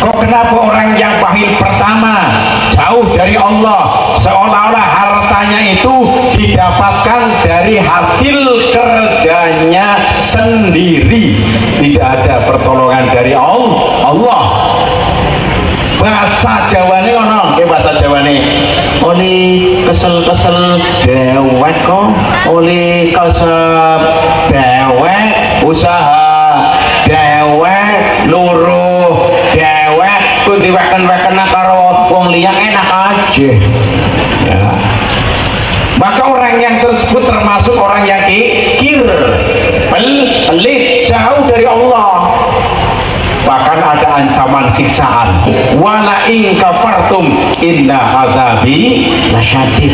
[SPEAKER 1] Kok kenapa orang yang bakhil pertama jauh dari Allah, seolah-olah harta hartanya itu didapatkan dari hasil kerjanya sendiri, tidak ada pertolongan dari Allah. Bahasa Jawane ono, bahasa Jawane oli kesel-kesel dewek kok, oli kesel dewek usaha dewek luruh dewek ku diweken-weken karo wong liya enak aja ya. Maka orang yang tersebut termasuk orang yang kikir, pelit, jauh dari Allah. Bahkan ada ancaman siksaan, wala in kafartum inna adzabi lasyadid.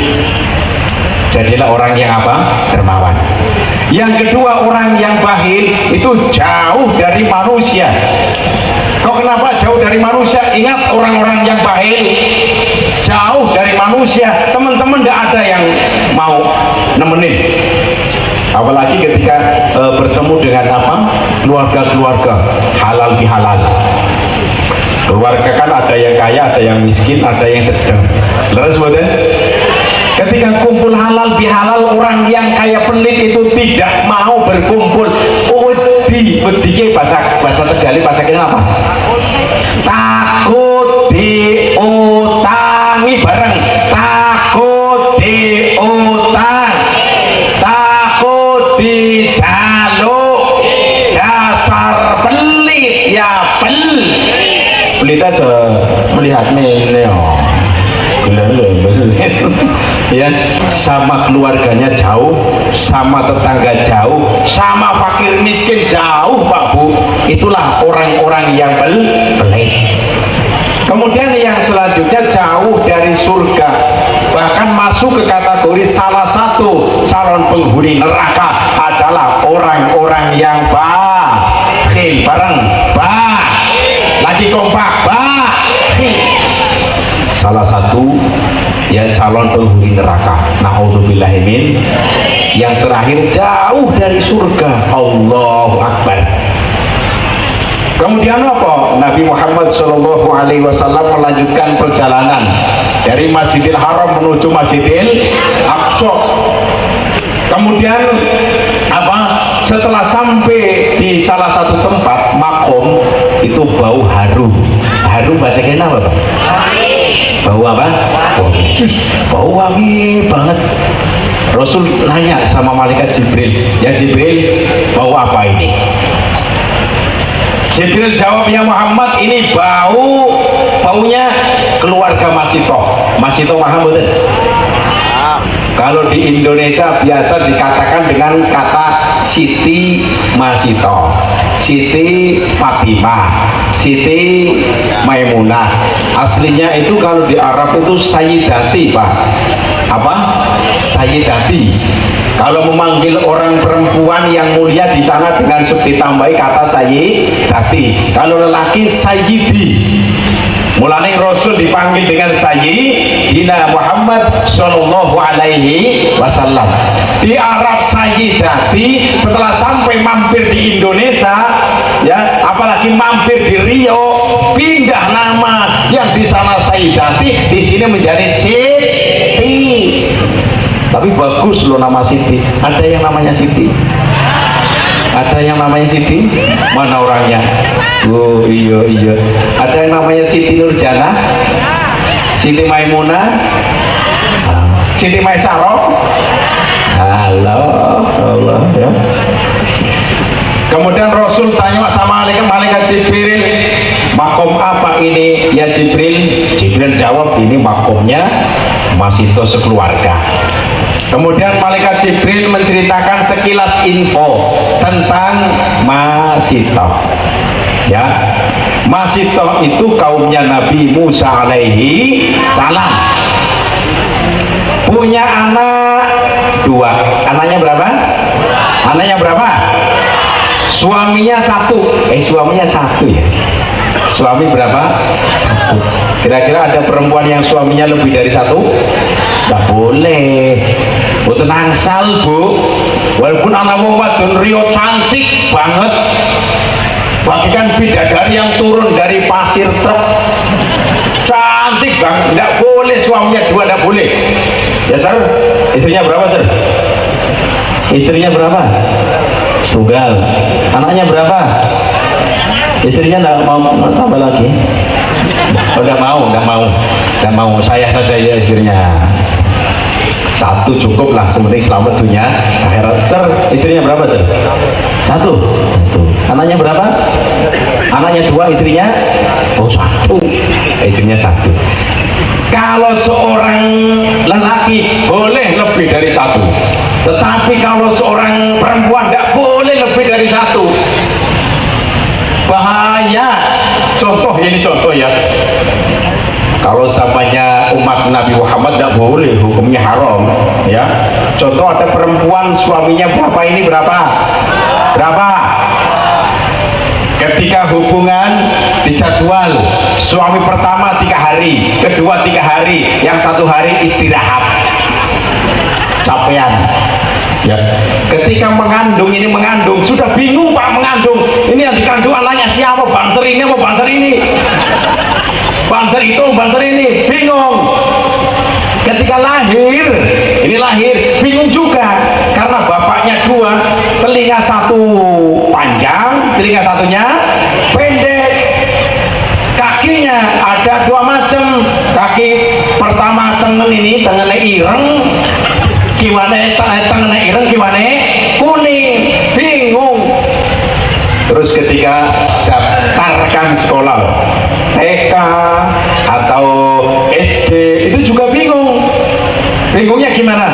[SPEAKER 1] Jadilah orang yang apa? Dermawan. Yang kedua, orang yang bakhil itu jauh dari manusia. Kok kenapa jauh dari manusia? Ingat, orang-orang yang bakhil jauh dari manusia. Teman-teman tidak ada yang mau nemenin. Apalagi ketika bertemu dengan apa? Keluarga-keluarga halal bihalal. Keluarga kan ada yang kaya, ada yang miskin, ada yang sedang. Leres betul? Ketika kumpul halal bihalal, orang yang kaya pelit itu tidak mau berkumpul. Wedi bahasa Tegali, bahasa kira apa? Takut diutangi bareng. Takut diutang, takut dijaluk. Dasar pelit ya pelit aja melihat ini ya, sama keluarganya jauh, sama tetangga jauh, sama fakir miskin jauh Pak Bu. Itulah orang-orang yang pelit. Kemudian yang selanjutnya jauh dari surga, bahkan masuk ke kategori salah satu calon penghuni neraka adalah orang-orang yang bakhil. Bareng lagi kompak bakhil. Salah satu ya calon penghuni neraka, naudzubillahimin. Yang terakhir jauh dari surga. Allahu Akbar. Kemudian apa? Nabi Muhammad SAW melanjutkan perjalanan dari Masjidil Haram menuju Masjidil Aqsa. Kemudian apa? Setelah sampai di salah satu tempat makom, itu bau harum. Harum bahasa kita apa? Bau apa? Bau wangi banget. Rasul nanya sama malaikat Jibril, ya Jibril, bau apa ini? Jibril jawab, ya Muhammad, ini baunya keluarga Masito. Masito paham betul? Kalau di Indonesia biasa dikatakan dengan kata Siti Masito, Siti Fatimah, Siti Maimunah. Aslinya itu kalau di Arab itu Sayyidati Pak. Apa? Sayyidati. Kalau memanggil orang perempuan yang mulia di sana dengan ditambahi kata Sayyidati. Kalau lelaki Sayyidi. Mulane Rasul dipanggil dengan Sayyidina Muhammad Sallallahu Alaihi Wasallam. Di Arab Sayyidati, setelah sampai mampir di Indonesia, ya, apalagi mampir di Rio, pindah nama yang di sana Sayyidati, di sini menjadi Siti. Tapi bagus loh nama Siti. Ada yang namanya Siti? Ada yang namanya Siti? Mana orangnya? Oh iya. Ada yang namanya Siti Nurjana? Siti Maimunah? Siti Maisaro? Halo Allah ya. Kemudian Rasul tanya sama malaikat Jibril, makom apa ini ya Jibril? Jibril jawab, ini makomnya Masito sekeluarga. Kemudian malaikat Jibril menceritakan sekilas info tentang Masito. Ya, Masito itu kaumnya Nabi Musa alaihi salam. Punya anak 2. Anaknya berapa? Anaknya berapa? Suaminya 1. Suaminya 1 ya. Suami berapa? 1. Kira-kira ada perempuan yang suaminya lebih dari 1? Nggak boleh. Boten angsal Bu. Walaupun anak wadon Rio cantik banget, bagikan bidadari yang turun dari pasir truk cantik banget, nggak boleh suaminya 2, nggak boleh. Ya sir, istrinya berapa sir? Istrinya berapa? Tunggal. Anaknya berapa? Istrinya enggak mau tambah lagi. Oh, enggak mau. Saya saja ya istrinya. Satu cukup lah, sementing selamat dunia akhirat. Sir, istrinya berapa sir? Satu. Anaknya berapa? Anaknya 2, istrinya? Oh 1. Istrinya 1. Kalau seorang lelaki boleh lebih dari 1, tetapi kalau seorang perempuan tidak boleh lebih dari 1. Bahaya. Contoh, ini contoh ya. Kalau zamannya umat Nabi Muhammad tidak boleh, hukumnya haram ya. Contoh, ada perempuan suaminya berapa, ini berapa ketika hubungan dijadwal, suami pertama 3 hari, kedua 3 hari, yang 1 hari istirahat, capean ya. Ketika mengandung, ini mengandung sudah bingung pak, mengandung ini yang dikandung anaknya siapa, bangser ini apa bangser ini, bangser itu bangser ini, bingung. Ketika lahir, ini lahir bingung juga karena bapaknya 2, telinga 1 panjang, telinga satunya pendek, kakinya ada 2 macam, kaki pertama tengen ini tengennya ireng, kiwane tengennya ireng, kiwane kuning, bingung. Terus ketika daftarkan sekolah TK atau SD itu juga bingung. Bingungnya gimana?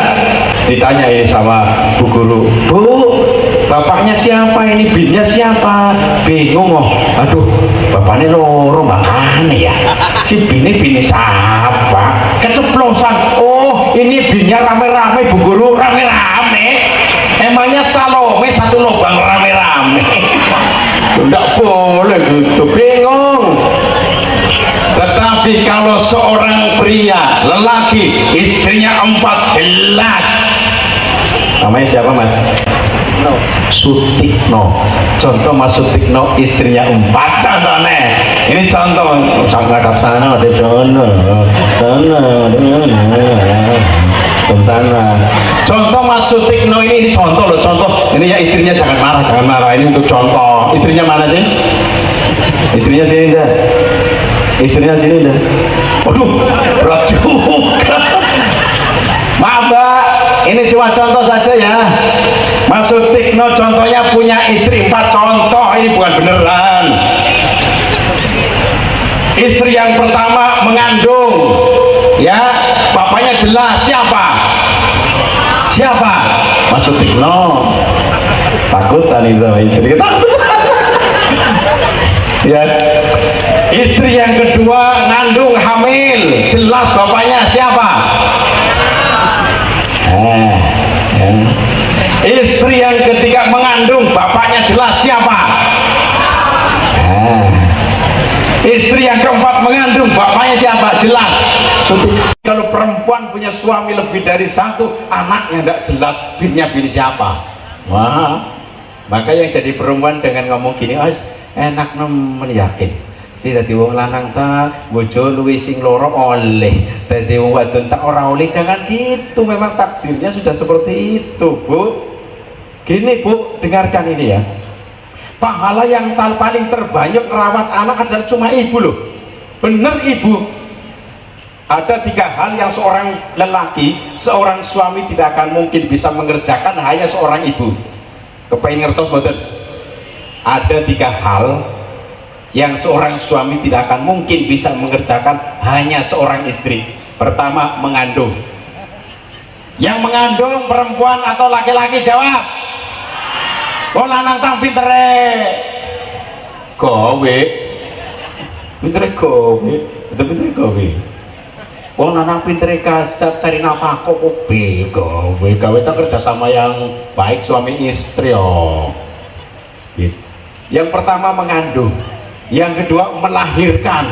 [SPEAKER 1] Ditanya ini sama bu guru, bu bapaknya siapa, ini binnya siapa? Bingung. Oh aduh, bapaknya loro makanya ya, si bini siapa, keceplosan. Oh ini binnya rame-rame bu guru, rame-rame. Emangnya Salome 1 lubang rame-rame? Tidak boleh gitu, bingung. Tetapi kalau seorang pria, lelaki, istrinya 4 jelas. Namanya siapa mas? Sutikno. Contoh mas Sutikno, istrinya 4 contohnya. Ini contoh, sangat ada sana, ada sana, sana. Contoh mas Sutikno ini contoh loh, contoh. Ini ya istrinya jangan marah. Ini untuk contoh. Istrinya mana sih? Istrinya sini dah. Istrinya sini dah. Waduh, berat juga. Maaf mbak, ini cuma contoh saja ya. Mas Sutikno contohnya punya istri 4 contoh, ini bukan beneran. Istri yang pertama mengandung, ya, bapaknya jelas siapa? Mas Sutikno. Takutan itu sama istri. Ya. Istri yang kedua ngandung, hamil, jelas bapaknya siapa? Istri yang ketiga mengandung, bapaknya jelas siapa? Istri yang keempat mengandung, bapaknya siapa? Jelas. Kalau perempuan punya suami lebih dari 1, anaknya tidak jelas, binnya siapa? Wah, maka yang jadi perempuan jangan ngomong gini, enak nemen yakin. Si dadi wong lanang tak bojo luwih sing loro oleh, dadi wong wadon tak ora oleh, jangan gitu. Memang takdirnya sudah seperti itu, Bu. Gini Bu, dengarkan ini ya. Pahala yang paling terbanyak merawat anak adalah cuma ibu loh. Bener ibu. Ada 3 hal yang seorang lelaki, seorang suami tidak akan mungkin bisa mengerjakan, hanya seorang ibu. Kepengen ngertos mboten? Ada 3 hal yang seorang suami tidak akan mungkin bisa mengerjakan, hanya seorang istri. Pertama, mengandung. Yang mengandung perempuan atau laki-laki, jawab. Oh lanang tang pintere kowe, pintere kowe, itu pintere kowe. Oh lanang pintere kasar cari nafkah kok kowe gawe tak kerja sama yang baik, suami istri. Oh gitu. Yang pertama mengandung, yang kedua melahirkan,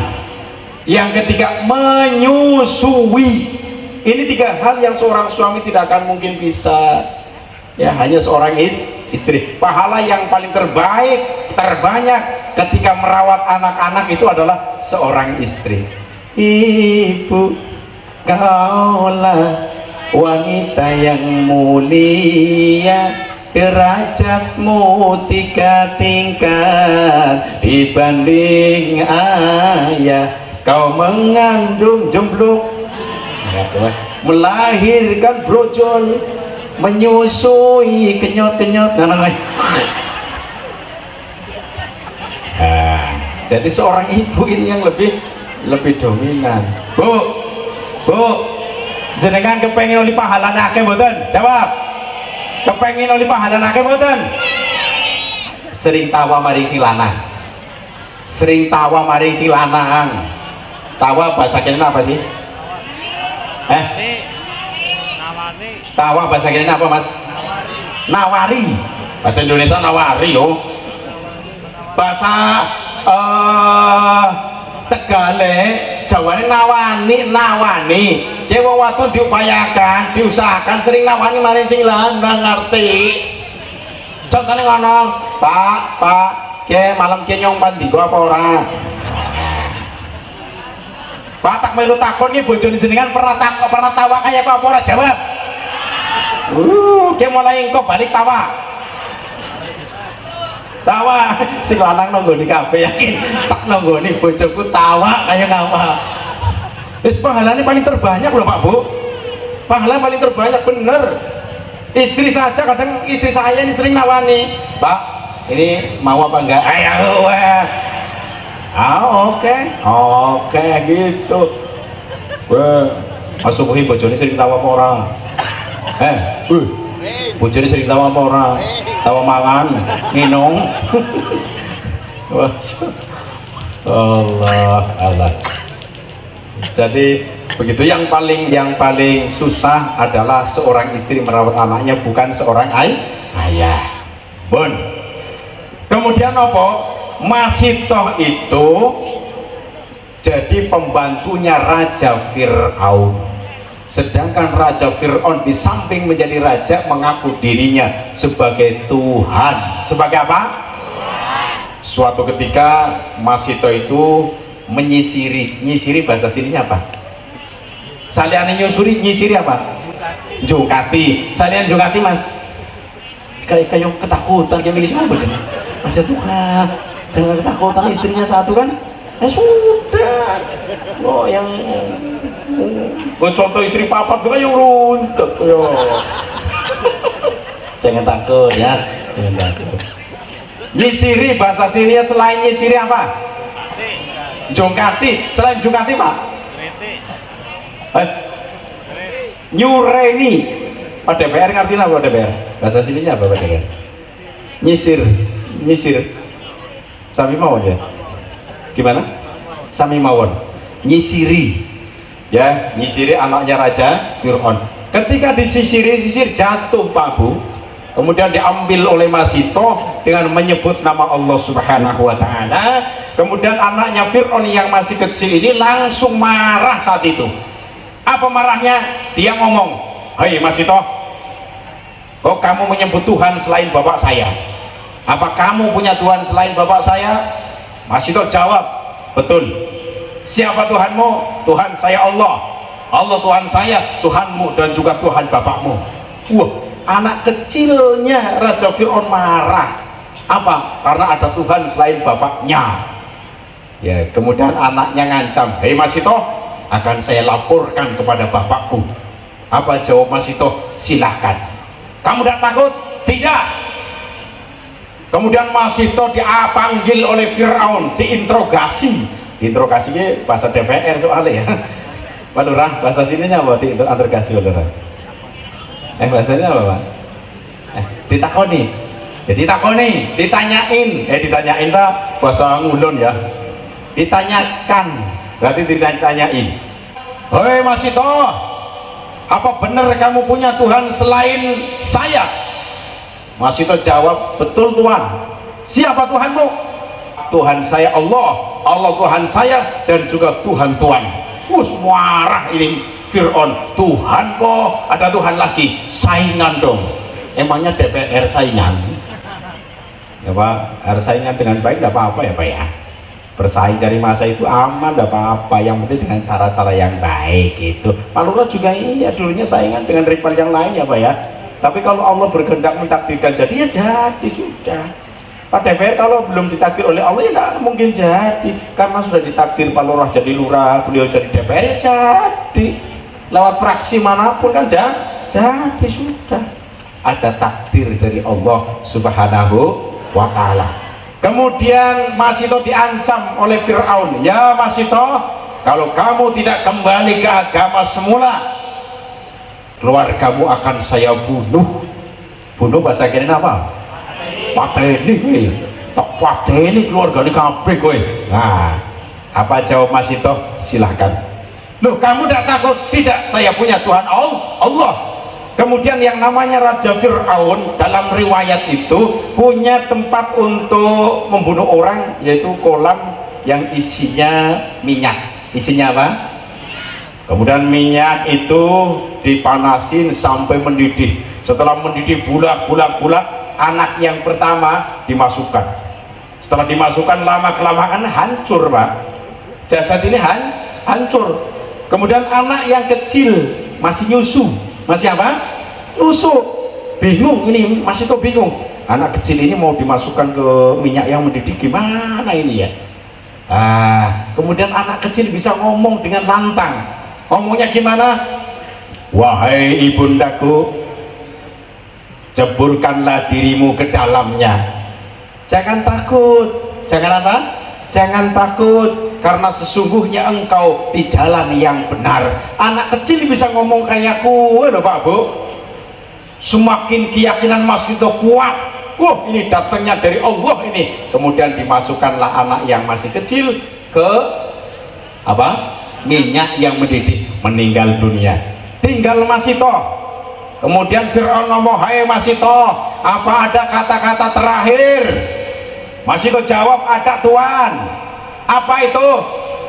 [SPEAKER 1] yang ketiga menyusui. Ini 3 hal yang seorang suami tidak akan mungkin bisa, ya hanya seorang istri. Pahala yang paling terbanyak ketika merawat anak-anak itu adalah seorang istri. Ibu kaulah wanita yang mulia, derajatmu 3 tingkat dibanding ayah. Kau mengandung jomblo, melahirkan brojol, menyusui kenyot-kenyot. Nah, jadi seorang ibu ini yang lebih dominan. Bu, jenengan kepengin oleh pahala akeh mboten? Jawab. Kepengin oleh pahala akeh mboten? Sering tawa maring sing lanang. Sering tawa maring sing lanang. Tawa bahasa kene apa sih? Tawa bahasa kene apa, Mas? Nawari. Bahasa Indonesia nawari yo. Bahasa Tegale Jawane nawani. Ki wong wadon diupayakan, diusahakan sering nawani maring sing lanang ngerti. Contone ngono, Pak, ki malam ki nyong pandika apa ora? Pak tak melu takon iki bojone jenengan pernah tawa kaya apa ora? Jawab. Ki mulai engko balik tawa. Tawa si lanang nonggoni kabeh, yakin tak nonggoni bojoku tawa kaya ngapa. Wis pahalanya paling terbanyak loh Pak Bu. Pahala paling terbanyak bener. Istri saja kadang istri saya ini sering nawani, Pak ini mau apa enggak? Ayo oke gitu. Asubuhi bojone sering tawa apa ora? Bojone sering tawa apa ora? Tawa mangan, minum. Allah. Jadi begitu, yang paling susah adalah seorang istri merawat anaknya, bukan seorang ayah. Bun. Kemudian apa? Masitoh itu jadi pembantunya Raja Fir'aun. Sedangkan Raja Fir'aun di samping menjadi raja mengaku dirinya sebagai Tuhan. Sebagai apa? Suatu ketika Masito itu nyisiri bahasa sininya apa? Salian nyisiri apa? Jungkati. Salian jungkati Mas. Kayak ketakutan kayak milih siapa aja Tuhan. Jangan ketakutan, istrinya satu kan? Sudah. Oh yang contoh istri papat kan yang runtut yo. Jangan takut ya. Jangan takut. Nyisiri bahasa sini selain nyisiri apa? Jongkati. Selain jongkati Pak? Nyureni. Pak DPR ngerti apa DPR? Bahasa sininya apa Pak DPR? Nyisir. Sami mawon ya. Gimana? Sami mawon. Nyisiri. Ya, nyisiri anaknya Raja Fir'aun. Ketika disisir jatuh Pak Bu, kemudian diambil oleh Masito dengan menyebut nama Allah Subhanahu wa Ta'ala. Kemudian anaknya Fir'aun yang masih kecil ini langsung marah saat itu. Apa marahnya? Dia ngomong, "Hei Masito, kok kamu menyebut Tuhan selain bapak saya? Apa kamu punya Tuhan selain bapak saya?" Masito jawab, "Betul. Siapa Tuhanmu? Tuhan saya Allah. Allah Tuhan saya, Tuhanmu dan juga Tuhan bapakmu." Wah, anak kecilnya Raja Fir'aun marah. Apa? Karena ada Tuhan selain bapaknya. Ya, kemudian anaknya ngancam, "Hei Masito, akan saya laporkan kepada bapakku." Apa jawab Masito? "Silahkan." "Kamu tidak takut?" "Tidak." Kemudian Masito dipanggil oleh Fir'aun, diinterogasi. Interogasinya bahasa DPR soalnya ya. Pak Lurah, bahasa sininya apa? Diinterogasi Pak Lurah. Bahasanya apa Pak? Ditakoni. Ya ditakoni, ditanyain Pak, bahasa ngulon ya. Ditanyakan, berarti ditanyain. "Hei Masito, apa benar kamu punya Tuhan selain saya?" Masito jawab, "Betul Tuhan." "Siapa Tuhanmu?" "Tuhan saya Allah, Allah Tuhan saya dan juga Tuhan Tuhan." Marah ini Fir'aun, "Tuhan kok ada Tuhan lagi? Saingan dong." Emangnya DPR saingan? Ya Pak, harus saingan dengan baik, tidak apa-apa ya Pak ya. bersaing dari masa itu aman, tidak apa-apa, yang penting dengan cara-cara yang baik gitu. Pak Lurah juga iya dulunya saingan dengan rival yang lain ya Pak ya, tapi kalau Allah berkehendak mentakdirkan jadi ya jadi sudah. Pak DPR kalau belum ditakdir oleh Allah ya tidak mungkin jadi, karena sudah ditakdir Pak Lurah jadi lurah, beliau jadi DPR ya jadi, lewat fraksi manapun kan jadi sudah. Ada takdir dari Allah Subhanahu wa Ta'ala. Kemudian Masito diancam oleh Fir'aun, ya Masito, kalau kamu tidak kembali ke agama semula, keluargamu akan saya bunuh. Bunuh bahasa kini apa? Pateni, tak pateni keluarga ini kabeh kowe. Nah, apa jawab Masito? Silahkan. Loh, kamu tidak takut? Tidak, saya punya Tuhan Allah. Kemudian yang namanya Raja Fir'aun dalam riwayat itu punya tempat untuk membunuh orang, yaitu kolam yang isinya minyak. Isinya apa? Kemudian minyak itu dipanasin sampai mendidih. Setelah mendidih bulat, anak yang pertama dimasukkan. Setelah dimasukkan, lama-kelamaan hancur Pak. Jasad ini hancur. Kemudian anak yang kecil masih nyusu. Masih apa? Nyusu. Bingung ini, masih tuh bingung. Anak kecil ini mau dimasukkan ke minyak yang mendidih gimana ini ya? Kemudian anak kecil bisa ngomong dengan lantang. Ngomongnya gimana? Wahai ibundaku, jeburkanlah dirimu ke dalamnya. Jangan takut. Jangan apa? Jangan takut, karena sesungguhnya engkau di jalan yang benar. Anak kecil bisa ngomong kayak kue loh Pak Bu. Semakin keyakinan Masito kuat. Ini datangnya dari Allah ini. Kemudian dimasukkanlah anak yang masih kecil ke apa? Minyak yang mendidih, meninggal dunia. Tinggal Masito. Kemudian Fir'aun ngomong, hai Masito, apa ada kata-kata terakhir? Masito jawab, ada Tuhan. Apa itu?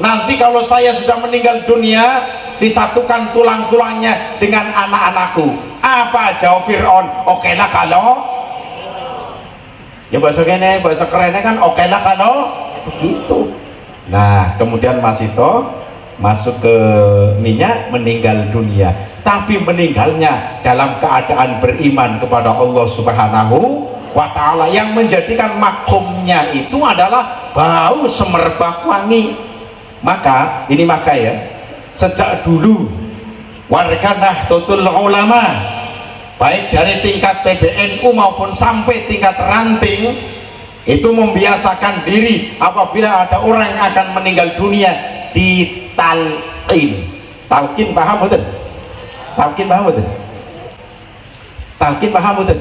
[SPEAKER 1] Nanti kalau saya sudah meninggal dunia, disatukan tulang-tulangnya dengan anak-anakku. Apa jawab Fir'aun? Oke lah kalau ya bahasa kerennya kan oke lah kalau begitu. Nah kemudian Masito masuk ke minyak, meninggal dunia, tapi meninggalnya dalam keadaan beriman kepada Allah Subhanahu wa Ta'ala. Yang menjadikan makomnya itu adalah bau semerbak wangi. Maka ya, sejak dulu warga Nahdlatul Ulama, baik dari tingkat PBNU maupun sampai tingkat ranting, itu membiasakan diri apabila ada orang yang akan meninggal dunia ditalqin. Talqin paham betul? Talqin paham betul? Talqin paham betul?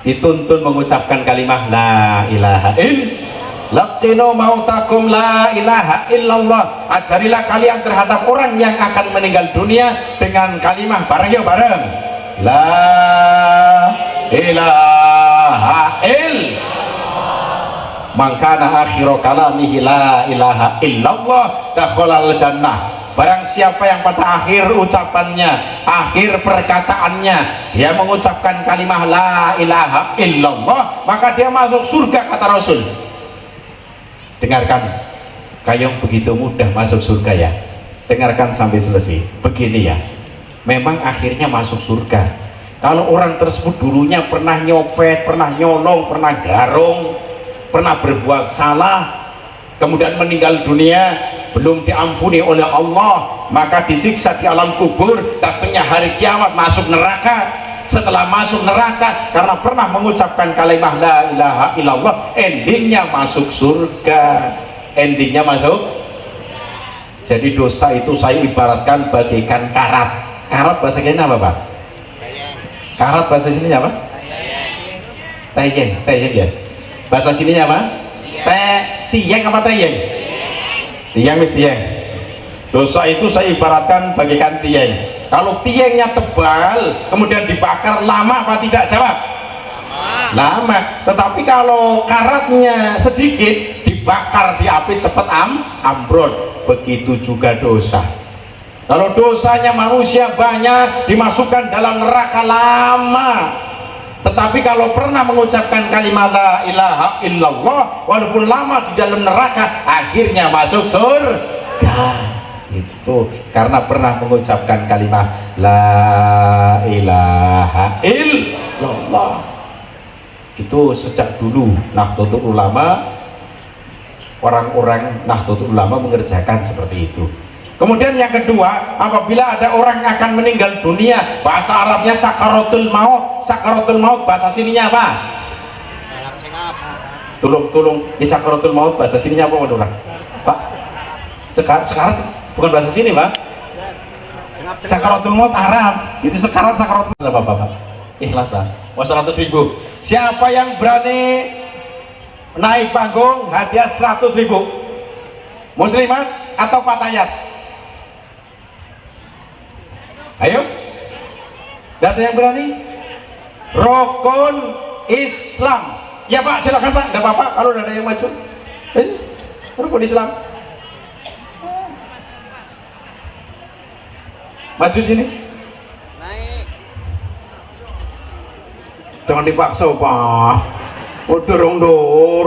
[SPEAKER 1] Dituntun mengucapkan kalimat la ilaha illallah. Laqinu mautakum la ilaha illallah. Ajarilah kalian terhadap orang yang akan meninggal dunia dengan kalimat bareng la ilaha illallah. Mangkana akhiru kalamihi la ilaha illallah dakhalal jannah. Barang siapa yang pada akhir ucapannya, akhir perkataannya, dia mengucapkan kalimat la ilaha illallah, maka dia masuk surga, kata Rasul. Dengarkan, kayak begitu mudah masuk surga ya. Dengarkan sampai selesai. Begini ya, memang akhirnya masuk surga. Kalau orang tersebut dulunya pernah nyopet, pernah nyolong, pernah garong, pernah berbuat salah, kemudian meninggal dunia belum diampuni oleh Allah, maka disiksa di alam kubur, datangnya hari kiamat masuk neraka. Setelah masuk neraka karena pernah mengucapkan kalimat la ilaha illallah, endingnya masuk surga, endingnya masuk. Jadi dosa itu saya ibaratkan bagaikan karat. Karat bahasa sini apa Pak? Karat bahasa sini apa? Tayeng ya. Bahasa sini apa? Tiyeng apa tayeng? Tiyeng wis tiyeng. Dosa itu saya ibaratkan bagaikan tiyeng. Kalau tiengnya tebal kemudian dibakar, lama apa tidak? Jawab. Lama. Tetapi kalau karatnya sedikit, dibakar di api cepat ambrol. Begitu juga dosa. Kalau dosanya manusia banyak, dimasukkan dalam neraka lama. Tetapi kalau pernah mengucapkan kalimat la ilaha illallah walaupun lama di dalam neraka, akhirnya masuk surga. Itu karena pernah mengucapkan kalimat la ilaha illallah. Itu sejak dulu Nahdlatul Ulama, orang-orang Nahdlatul Ulama mengerjakan seperti itu. Kemudian yang kedua, apabila ada orang yang akan meninggal dunia, bahasa Arabnya sakaratul maut. Sakaratul maut bahasa sininya apa? Tolong di sakaratul maut bahasa sininya apa, Pak? Pak, sekarang bukan bahasa sini, Pak. Sakaratul maut Arab. Itu sekarang sakaratul apa, Bapak? Ikhlas, Pak. Wah, 100.000. Siapa yang berani naik panggung, hadiah 100.000. Muslimat atau fatayat? Ayo, ada yang berani? Rukun Islam. Ya Pak, silakan Pak. Tidak apa-apa kalau ada yang maju. Rukun Islam. Maju sini. Naik. Jangan dipaksa Pak. Oh, dorong.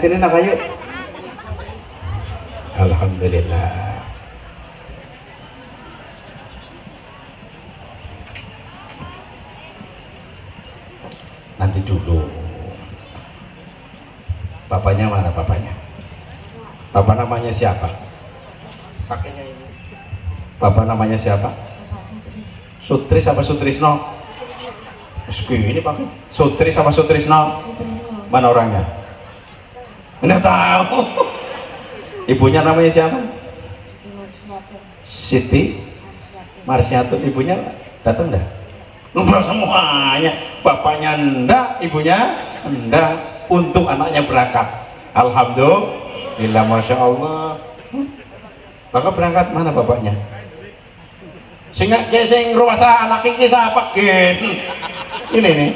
[SPEAKER 1] Sini nak ayo. Alhamdulillah. Nanti dulu. Bapaknya mana bapaknya? Bapak namanya siapa? Pakainya ini. Bapak namanya siapa? Sutris apa Sutrisno? Ini pakai Sutris apa Sutrisno? Mana orangnya? Nggak tahu. Ibunya namanya siapa? Siti Marsiatun. Ibunya datang dah? Enggak semuanya. Bapaknya enggak, ibunya enggak, untuk anaknya berangkat. Alhamdulillah, Masya Allah. Bapak berangkat, mana bapaknya? Sehingga sing ruasa anak ini siapa gen? Ini nih.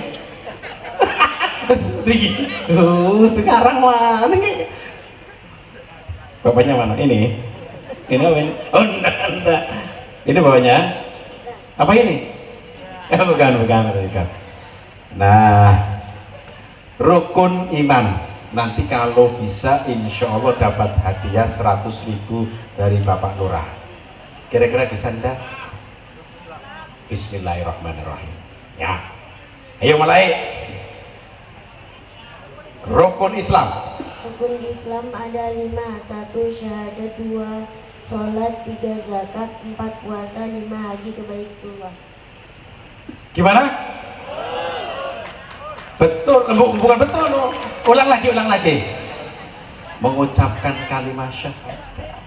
[SPEAKER 1] Sekarang mana? Bapaknya mana? Ini apa ini? Oh enggak. Ini bapaknya? Apa ini? Bukan. Nah, rukun iman. Nanti kalau bisa insya Allah dapat hadiah 100.000 dari Bapak Lurah. Kira-kira bisa enggak? Bismillahirrahmanirrahim. Ya, ayo mulai. Rukun Islam.
[SPEAKER 3] Rukun Islam ada 5. 1 syahadat, 2 sholat, 3 zakat, 4 puasa, 5 haji ke Baitullah.
[SPEAKER 1] Gimana? Betul, bukan betul. Ulang lagi. Mengucapkan kalimat syahadat.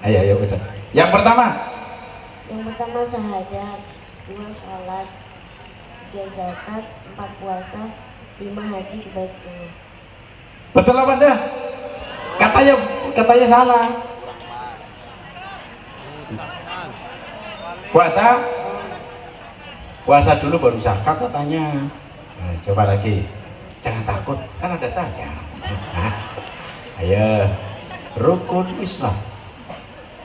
[SPEAKER 1] Ayo ucap. Yang pertama
[SPEAKER 3] syahadat, 2 sholat, 3 zakat, 4 puasa, 5 haji ke Baitullah.
[SPEAKER 1] Betul apa dah? Katanya salah. Puasa dulu baru zakat katanya. Nah, coba lagi. Jangan takut, kan ada saya. Ayo. Rukun Islam.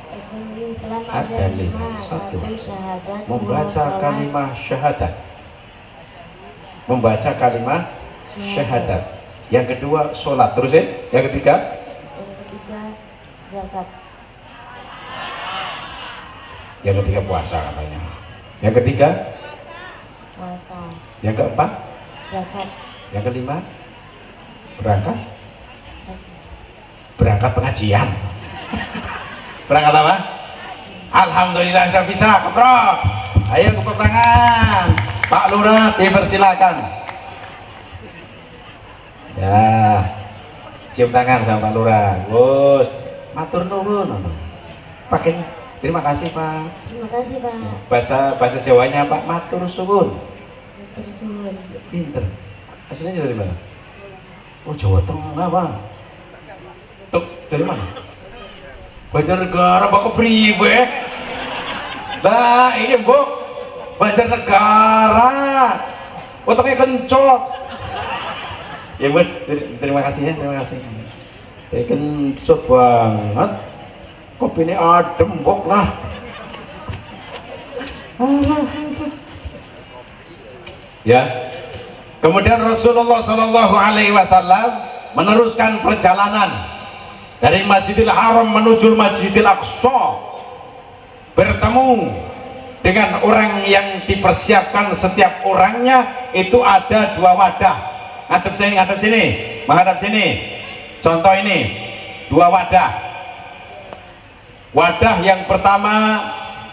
[SPEAKER 3] Rukun Islam
[SPEAKER 1] ada 5. 1
[SPEAKER 3] syahadat,
[SPEAKER 1] membaca kalimat syahadat. Membaca kalimat syahadat. Yang kedua sholat. Terusin. Yang ketiga
[SPEAKER 3] zakat.
[SPEAKER 1] Yang ketiga puasa katanya. Yang ketiga
[SPEAKER 3] Puasa.
[SPEAKER 1] Yang keempat
[SPEAKER 3] zakat.
[SPEAKER 1] Yang kelima berangkat pengajian. Berangkat apa? Alhamdulillah saya bisa. Keprok. Ayo tepuk tangan. Pak Lurah dipersilakan. Ya, cium tangan sama Pak Lurah. Gus, matur nuwun. Pakai terima kasih Pak.
[SPEAKER 3] Terima kasih Pak.
[SPEAKER 1] Bahasa Jawanya Pak, matur suwun.
[SPEAKER 3] Matur suwun.
[SPEAKER 1] Pinter. Aslinya dari mana? Oh, Jawa Tengah Pak. Tuh, dari mana? Banjarnegara, Pak kepriwe? Nah, ini Bu, Banjarnegara. Otaknya kencot. Ya Bu, terima kasih ya, terima kasih. Kencot banget. Kopinya adem, Bok lah. Ya. Kemudian Rasulullah Shallallahu Alaihi Wasallam meneruskan perjalanan dari Masjidil Haram menuju Masjidil Aqsa, bertemu dengan orang yang dipersiapkan setiap orangnya itu ada 2 wadah. Ngadep sini, menghadap sini. Contoh ini 2 wadah. Wadah yang pertama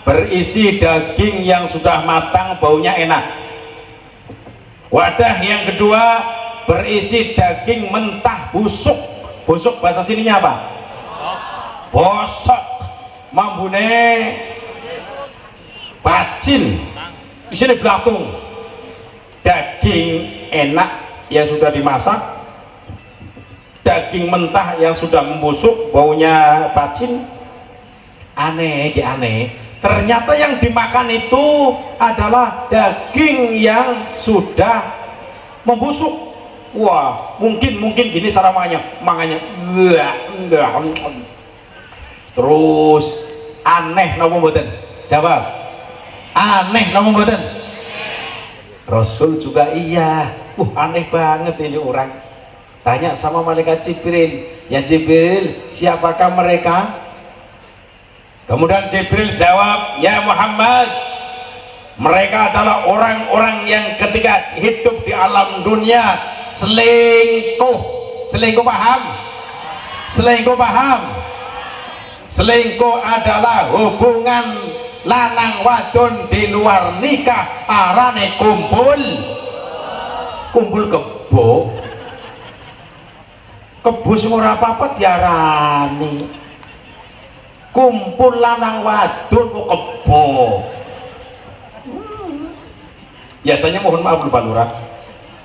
[SPEAKER 1] berisi daging yang sudah matang, baunya enak. Wadah yang kedua berisi daging mentah busuk. Busuk bahasa sininya apa? Bosok. Mambune bacin. Isinya belatung. Daging enak yang sudah dimasak, daging mentah yang sudah membusuk, baunya bacin. Aneh. Ternyata yang dimakan itu adalah daging yang sudah membusuk. Wah, mungkin gini cara mangannya. Terus aneh napa mboten? Jawab. Aneh napa mboten? Rasul juga iya. Aneh banget ini orang. Tanya sama malaikat Jibril, "Ya Jibril, siapakah mereka?" Kemudian Jibril jawab, "Ya Muhammad, mereka adalah orang-orang yang ketika hidup di alam dunia selingkuh." Selingkuh paham? Selingkuh paham? Selingkuh adalah hubungan lanang wadon di luar nikah, arane kumpul kebo sing ora apa-apa diarani kumpul lanang wadon kok kebo. Biasanya mohon maaf Pak Lurah,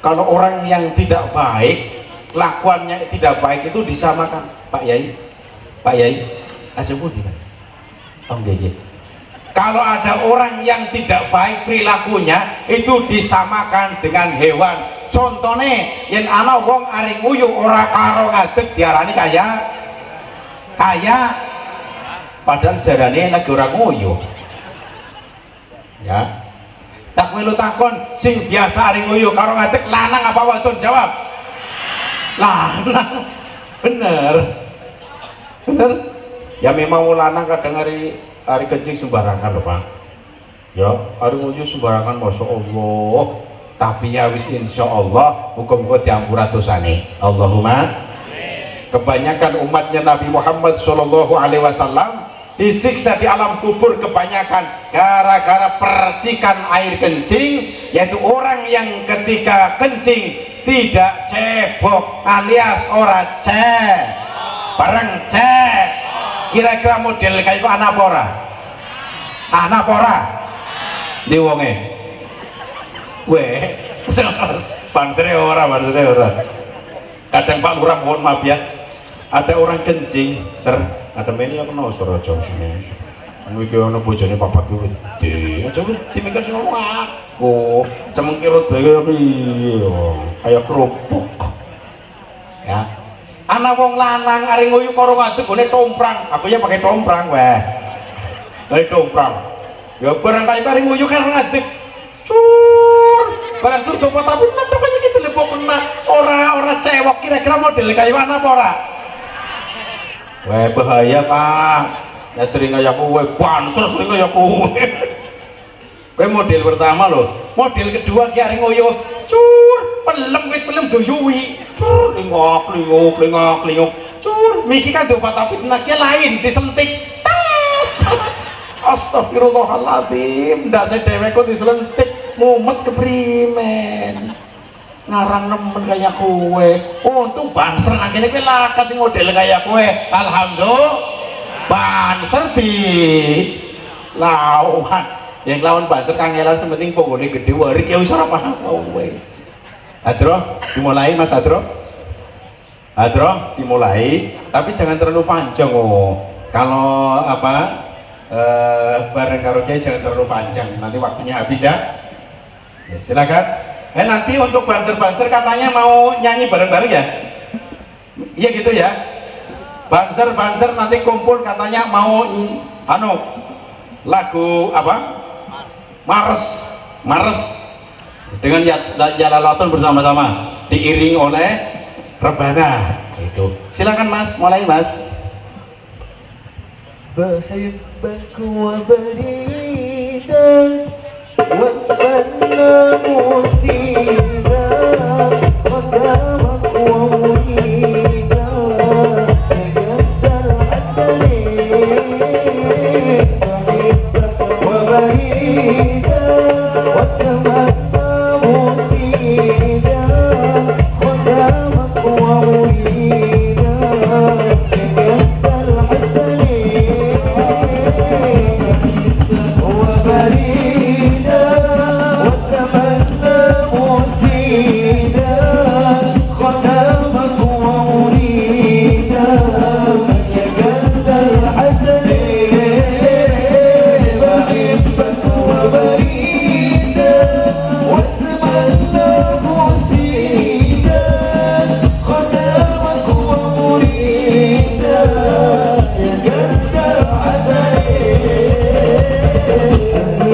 [SPEAKER 1] kalau orang yang tidak baik, kelakuannya tidak baik itu disamakan. Pak Yai aja budi Pak. Oh iya. Kalau ada orang yang tidak baik perilakunya itu disamakan dengan hewan. Contohnya yang ana wong ari nguyu ora karo ngadeg diarani kaya padahal jarane lagi ora nguyu. Ya. Tak melu takon sing biasa ari nguyu karo ngadeg lanang apa wadon? Jawab. Lanang. Bener. Ya memang lanang kadang hari kencing sembarangan loh Pak. Ya, hari nguyu sembarangan Masya Allah. Tapi ya wis insya Allah muga-muga diampura dosane. Allahumma. Kebanyakan umatnya Nabi Muhammad Shallallahu Alaihi Wasallam disiksa di alam kubur kebanyakan gara-gara percikan air kencing, yaitu orang yang ketika kencing tidak cebok alias ora bareng kira-kira model kayak itu anak pora di wonge bangsere ora kadang Pak Lurah mohon maaf ya, ada orang kencing ada meni yang kenal suara jauh sini mungkin ada bojone papat gede aja dimikir sih ngomong aku cemengkirut kayak kerupuk ya. Anak wong lanang ari nguyu karo ngadeg gone tomprang. Aku ya pakai tomprang weh. Dari tomprang. Ya barang kali nguyu karo ngadeg. Cur. Barang cur topo tapi ngadeg kaya gitu lebok kena ora cewek kira-kira model kayak mana apa ora? Weh bahaya, Pak. Ya sering kayak kowe, banser sering kayak kowe. Kowe model pertama loh. Model kedua ki ari nguyu. Cur, pelem doyuwi. Cur, lingok. Cur, miki kan dopat tapi tenagnya lain disentik. Astagfirullahaladzim, ndak sedewe kok diselentik, mumet keprimen. Ngarang nemen kayak kowe. Untung banser akhirnya kowe lakas model kayak kowe. Alhamdulillah. Banser di lawan. Yang lawan banser kangelan sementing ponggone gede warik ya wis ora paham kowe. Adro, dimulai Mas Adro. Adro, dimulai, tapi jangan terlalu panjang Kalau bareng karo kiai jangan terlalu panjang, nanti waktunya habis ya. Ya silakan. Nanti untuk banser-banser katanya mau nyanyi bareng-bareng ya. Iya gitu ya. Banser-banser nanti kumpul katanya mau lagu apa? Mars. dengan Jalalatun bersama-sama diiring oleh rebana. Itu silakan Mas, mulai Mas.
[SPEAKER 2] بحبك وبريدا واتمنى مسيدا قدامك ومريدا جد الحسنين بحبك وبريدا واتمنى مسيدا قدامك ومريدا جد الحسنين وبريدا واتمنى مسيدا خدامك ومريدا يا جد الحسنين بحبك وبريدا واتمنى مسيدا خدامك ومريدا يا جد الحسنين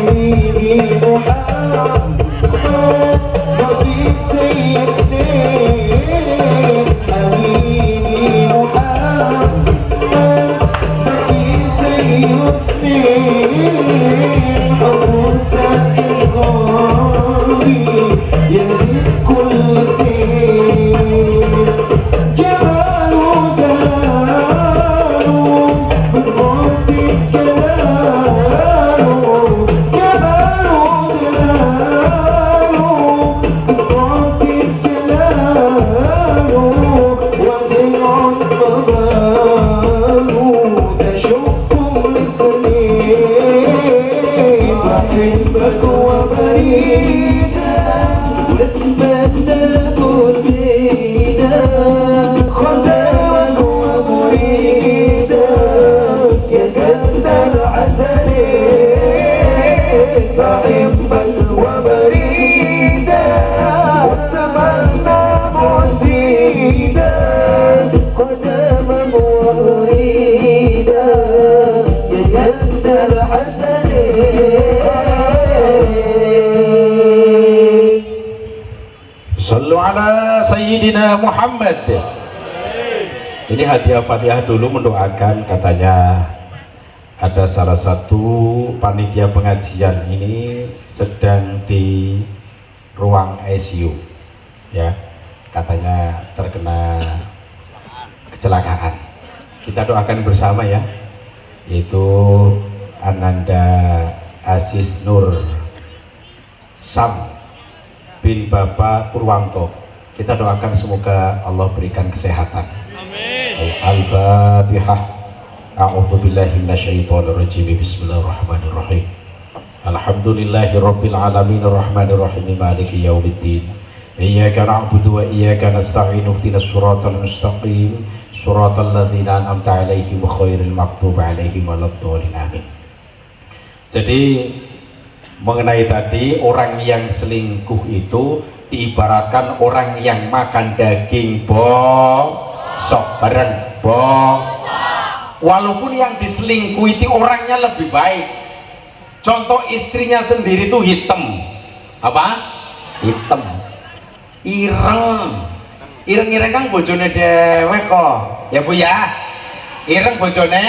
[SPEAKER 2] حبيبي محمد وفي سيد سنين حبيبي محمد وفي سيد سنين حب ساكن قلبي يزيد كل سنين جماله جلاله بصوت كلامه جماله جلاله بصوت جلاله وضيع طباله تشق لسنين بحبك وبريدا واتمنى مسيدا خدامك ومريدا يا جد الحسنين بحبك وبريدا واتمنى مسيدا قدامك ومريدا يا جد الحسنين
[SPEAKER 1] Sallu ala Sayyidina Muhammad. Ini hadiah Fatihah dulu mendoakan, katanya ada salah satu panitia pengajian ini sedang di ruang ICU ya, katanya terkena kecelakaan. Kita doakan bersama ya, yaitu Ananda Aziz Nur Sam bin Bapak Purwanto. Kita doakan semoga Allah berikan kesehatan. Amin. Al-Fatihah. A'udzubillahi minasyaitonirrajim. Bismillahirrahmanirrahim. Alhamdulillahirabbil alamin arrahmanir rahim maliki yaumiddin. Iyyaka na'budu wa iyyaka nasta'in ihdinas siratal mustaqim siratal ladzina an'amta 'alaihim ghairil maghdubi 'alaihim waladdallin. Amin. Jadi mengenai tadi orang yang selingkuh itu diibaratkan orang yang makan daging bosok bareng walaupun yang diselingkuh itu orangnya lebih baik. Contoh istrinya sendiri itu hitam, apa? Hitam, ireng kan bojone dewek kok ya Bu ya, ireng bojone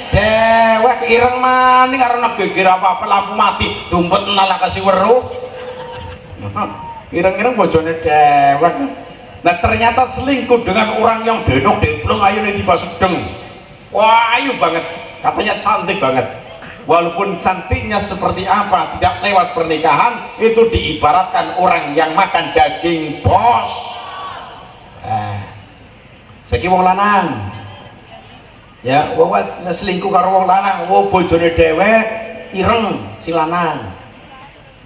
[SPEAKER 1] dewek ireng maning karena geger apa-apa lampu mati dumpet nala kasih weruh. Ireng-ireng bojone dewek. Nah ternyata selingkuh dengan orang yang denok demplung ayu nih tiba sedeng. Wah ayu banget, katanya cantik banget. Walaupun cantiknya seperti apa tidak lewat pernikahan, itu diibaratkan orang yang makan daging bos. Saiki wong lanang ya, wong selingkuh karo wong lanang, wong bojone dhewek ireng si lanang.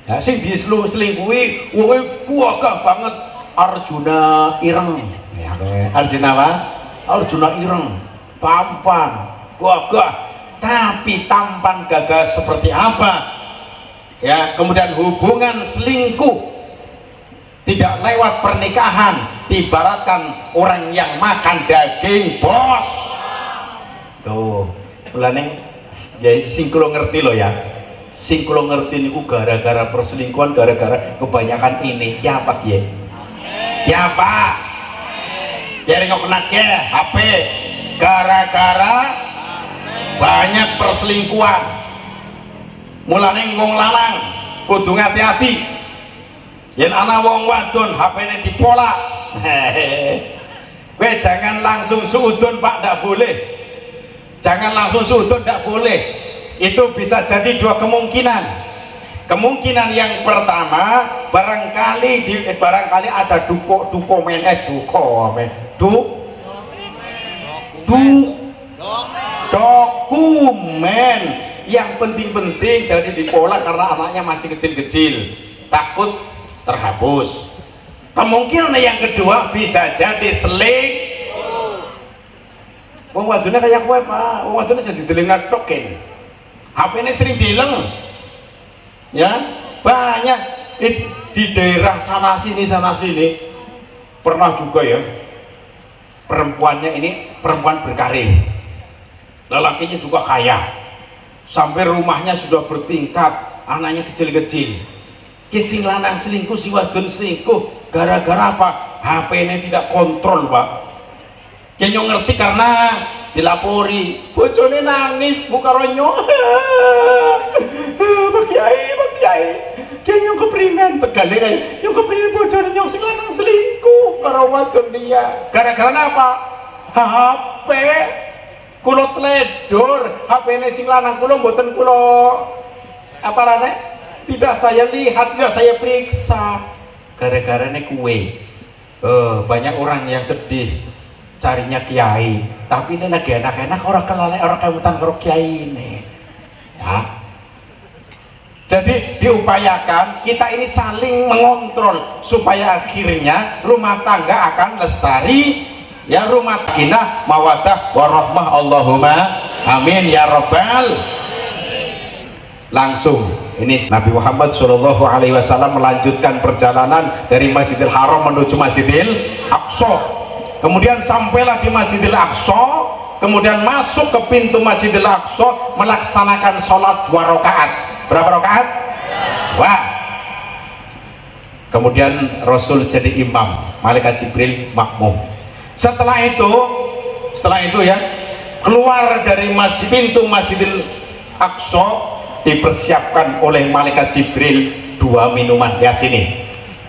[SPEAKER 1] Ya sing diselingkuhi wong kuwagah banget, Arjuna ireng. Ya Arjuna apa? Arjuna ireng, tampan, gagah. Tapi tampan gagah seperti apa ya, kemudian hubungan selingkuh tidak lewat pernikahan diibaratkan orang yang makan daging bos. Tuh mulane ya sing kula ngerti loh ya, sing kula ngerti niku gara-gara perselingkuhan, gara-gara kebanyakan ini. Ya apa kiye? Ya apa? Jadi kena ke HP gara-gara banyak perselingkuhan. Mulane wong lanang kudu hati-hati. Yen ana wong wadon HP-ne dipolak. Kowe jangan langsung suudon Pak, ndak boleh. Jangan langsung suudon, ndak boleh. Itu bisa jadi dua kemungkinan. Kemungkinan yang pertama, barangkali ada dokumen yang penting-penting jadi dipolak karena anaknya masih kecil-kecil, takut terhapus. Kemungkinan yang kedua bisa jadi wong wadone kayak kowe Pak, wong wadone jadi deleng token. HP ini sering dileng. Ya, banyak di daerah sana sini pernah juga ya. Perempuannya ini perempuan berkarir. Lelakinya juga kaya. Sampai rumahnya sudah bertingkat, anaknya kecil-kecil. Sing lanang selingkuh, si wadon selingkuh, gara-gara apa? HP ini tidak kontrol Pak. Kenyo ngerti karena dilapori, bojone nangis buka ronyo. Pak Kiai, kenyo keprimen tegane kae, yo keprimen bojone nyong sing lanang selingkuh karo wadon dia. Gara-gara apa? HP. Kulo teledor, HP-ne sing lanang kulo mboten kulo apa rane? Tidak saya lihat, tidak saya periksa. Gara-gara ne kue. Banyak orang yang sedih carinya kiai, tapi ini lagi enak-enak orang kelalai orang kemutan karo kiai ini. Ya. Jadi diupayakan kita ini saling mengontrol supaya akhirnya rumah tangga akan lestari. Ya, rumah tangga mawaddah warahmah, Allahumma amin ya rabbal. Langsung ini Nabi Muhammad SAW melanjutkan perjalanan dari Masjidil Haram menuju Masjidil Aqsa. Kemudian sampailah di Masjidil Aqsa, kemudian masuk ke pintu Masjidil Aqsa, melaksanakan sholat 2 rakaat. Berapa rakaat? Wah. Kemudian Rasul jadi imam, malaikat Jibril makmum. Setelah itu ya, keluar dari pintu Masjidil Aqsa, dipersiapkan oleh malaikat Jibril 2 minuman. Lihat sini.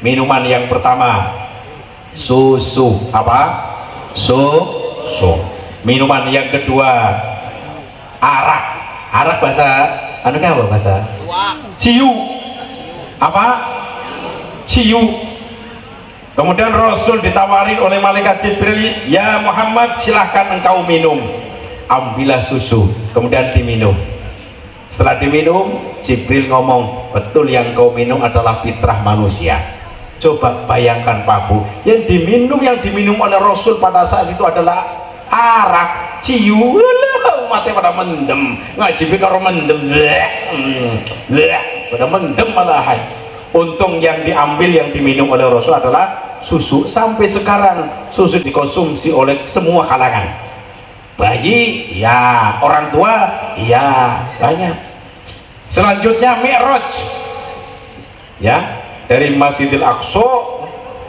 [SPEAKER 1] Minuman yang pertama susu, apa? Susu. Minuman yang kedua arak. Arak bahasa apa bahasa? Ciu. Apa? Ciu. Kemudian Rasul ditawarin oleh malaikat Jibril, ya Muhammad silahkan engkau minum. Ambillah susu, kemudian diminum. Setelah diminum, Jibril ngomong, betul yang kau minum adalah fitrah manusia. Coba bayangkan Pak Bu, yang diminum oleh Rasul pada saat itu adalah arak, ciu. Umatnya pada mendem, ngaji karo mendem, pada mendem malahan. Untung yang diambil, yang diminum oleh Rasul adalah susu. Sampai sekarang susu dikonsumsi oleh semua kalangan. Bayi, ya. Orang tua, ya. Banyak. Selanjutnya Mi'raj. Ya, dari Masjidil Aqsa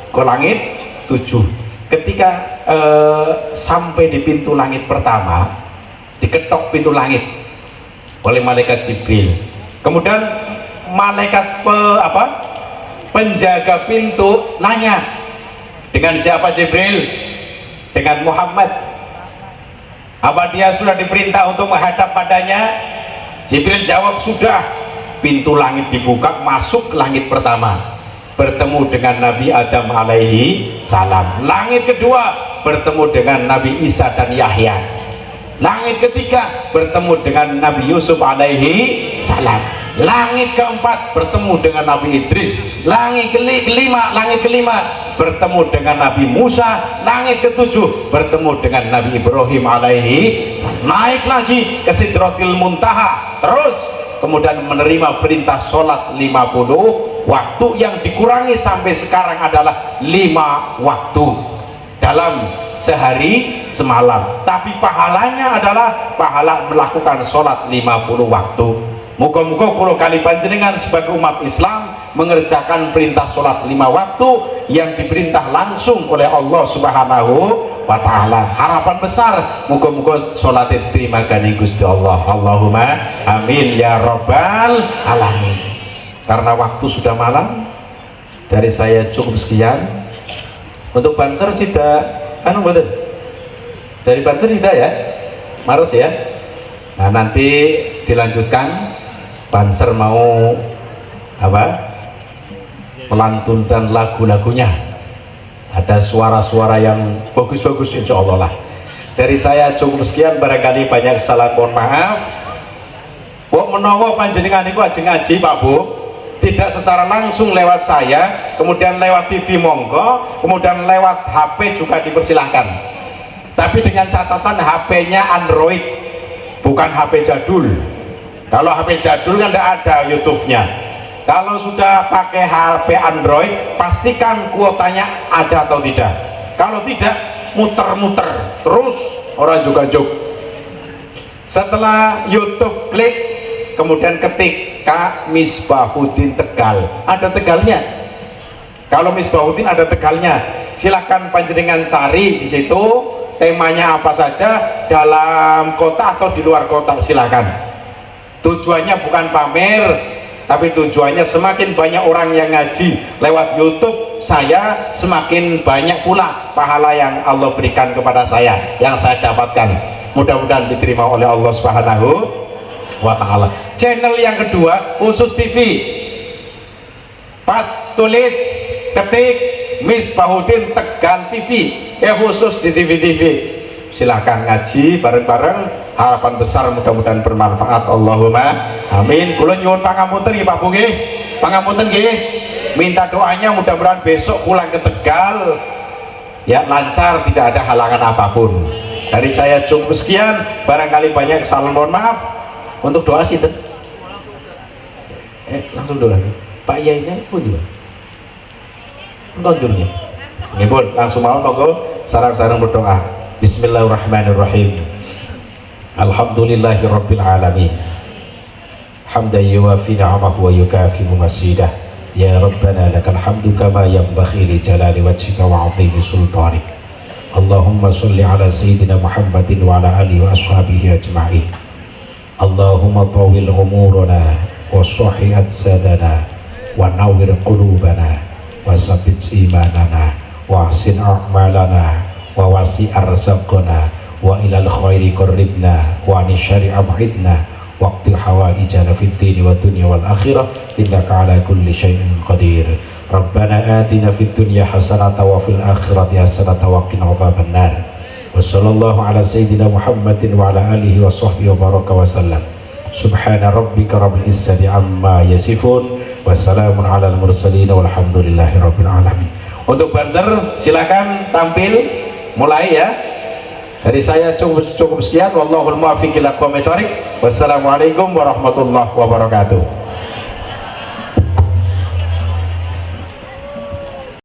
[SPEAKER 1] ke langit 7. Ketika sampai di pintu langit pertama, diketok pintu langit oleh malaikat Jibril. Kemudian malaikat penjaga pintu nanya, dengan siapa Jibril? Dengan Muhammad. Apa dia sudah diperintah untuk menghadap padanya? Jibril jawab sudah. Pintu langit dibuka, masuk langit pertama, bertemu dengan Nabi Adam alaihi salam. Langit kedua bertemu dengan Nabi Isa dan Yahya. Langit ketiga bertemu dengan Nabi Yusuf alaihi salam. Langit keempat bertemu dengan Nabi Idris. Langit kelima bertemu dengan Nabi Musa. Langit ketujuh bertemu dengan Nabi Ibrahim alaihi salam. Naik lagi ke Sidratil Muntaha. Terus kemudian menerima perintah sholat 50 waktu, yang dikurangi sampai sekarang adalah 5 waktu dalam sehari semalam. Tapi pahalanya adalah pahala melakukan sholat 50 waktu. Muga-muga kula kali panjenengan sebagai umat Islam mengerjakan perintah sholat 5 waktu yang diperintah langsung oleh Allah Subhanahu wa ta'ala. Harapan besar muga-muga sholat diterima gani Gusti Allah. Allahumma amin ya rabbal alamin. Karena waktu sudah malam, dari saya cukup sekian. Untuk Banser sudah betul. Dari Banser sudah ya Maros ya. Nah nanti dilanjutkan, Banser mau melantunkan lagu-lagunya, ada suara-suara yang bagus-bagus insya Allah lah. Dari saya cukup sekian, barangkali banyak kesalahan, mohon maaf. Bok menawa panjenengan itu aja ngaji Pak Bu, tidak secara langsung lewat saya, kemudian lewat TV monggo, kemudian lewat HP juga dipersilahkan, tapi dengan catatan HP-nya Android, bukan HP jadul. Kalau HP jadul kan tidak ada YouTube-nya. Kalau sudah pakai HP Android, pastikan kuotanya ada atau tidak. Kalau tidak, muter-muter terus, orang juga juk. Setelah YouTube klik, kemudian ketik Kak Misbahuddin Tegal, ada Tegalnya. Kalau Misbahuddin ada Tegalnya, silakan panjenengan cari di situ temanya apa saja, dalam kota atau di luar kota silakan. Tujuannya bukan pamer, tapi tujuannya semakin banyak orang yang ngaji lewat YouTube saya, semakin banyak pula pahala yang Allah berikan kepada saya, yang saya dapatkan. Mudah-mudahan diterima oleh Allah Subhanahu wa ta'ala. Channel yang kedua khusus TV, pas tulis ketik Misbahuddin Tegal TV, khusus di TV-TV. Silahkan ngaji bareng-bareng, harapan besar mudah-mudahan bermanfaat. Allahumma amin. Kula nyuwun pangapunten nggih Pak Bu nggih, pangapunten nggih, minta doanya mudah-mudahan besok pulang ke Tegal ya lancar, tidak ada halangan apapun. Dari saya cukup sekian, barangkali banyak kesalahan, mohon maaf. Untuk doa sih langsung doa Pak Yainya pun juga tonjolnya nggih pun langsung mau monggo sarang-sarang berdoa. Bismillahirrahmanirrahim. Alhamdulillahi rabbil alamin. Hamdan yuwafi ni'amahu wa yukafi'u masidah. Ya Rabbana lakal hamdu kama yanbaghi li jalali wajhika wa 'azimi sultanik. Allahumma sholli ala sayyidina Muhammadin wa ala alihi wa ashabihi ajma'in. Allahumma tawil umurana wa sahih ajsadana wa nawwir qulubana wa sabbit imanana wa ahsin a'malana wa wasi' arzaqana wa ilal khairi qarribna wa ani syari' ab'idna waqti hawaijana fid dini wa dunya wal akhirah innaka ala kulli syai'in qadir. Rabbana atina fid dunya hasanatan wa fil akhirati hasanatan wa qina adzaban nar. Wa sallallahu ala sayyidina Muhammadin wa ala alihi wa sahbihi wa baraka wa sallam. Subhana rabbika rabbil izzati amma yasifun wa salamun alal mursalin walhamdulillahi rabbil alamin. Untuk Banser silakan tampil mulai ya. Dari saya cukup sekian. Wallahul muwaffiq ila aqwamit thoriq. Wassalamualaikum warahmatullahi wabarakatuh.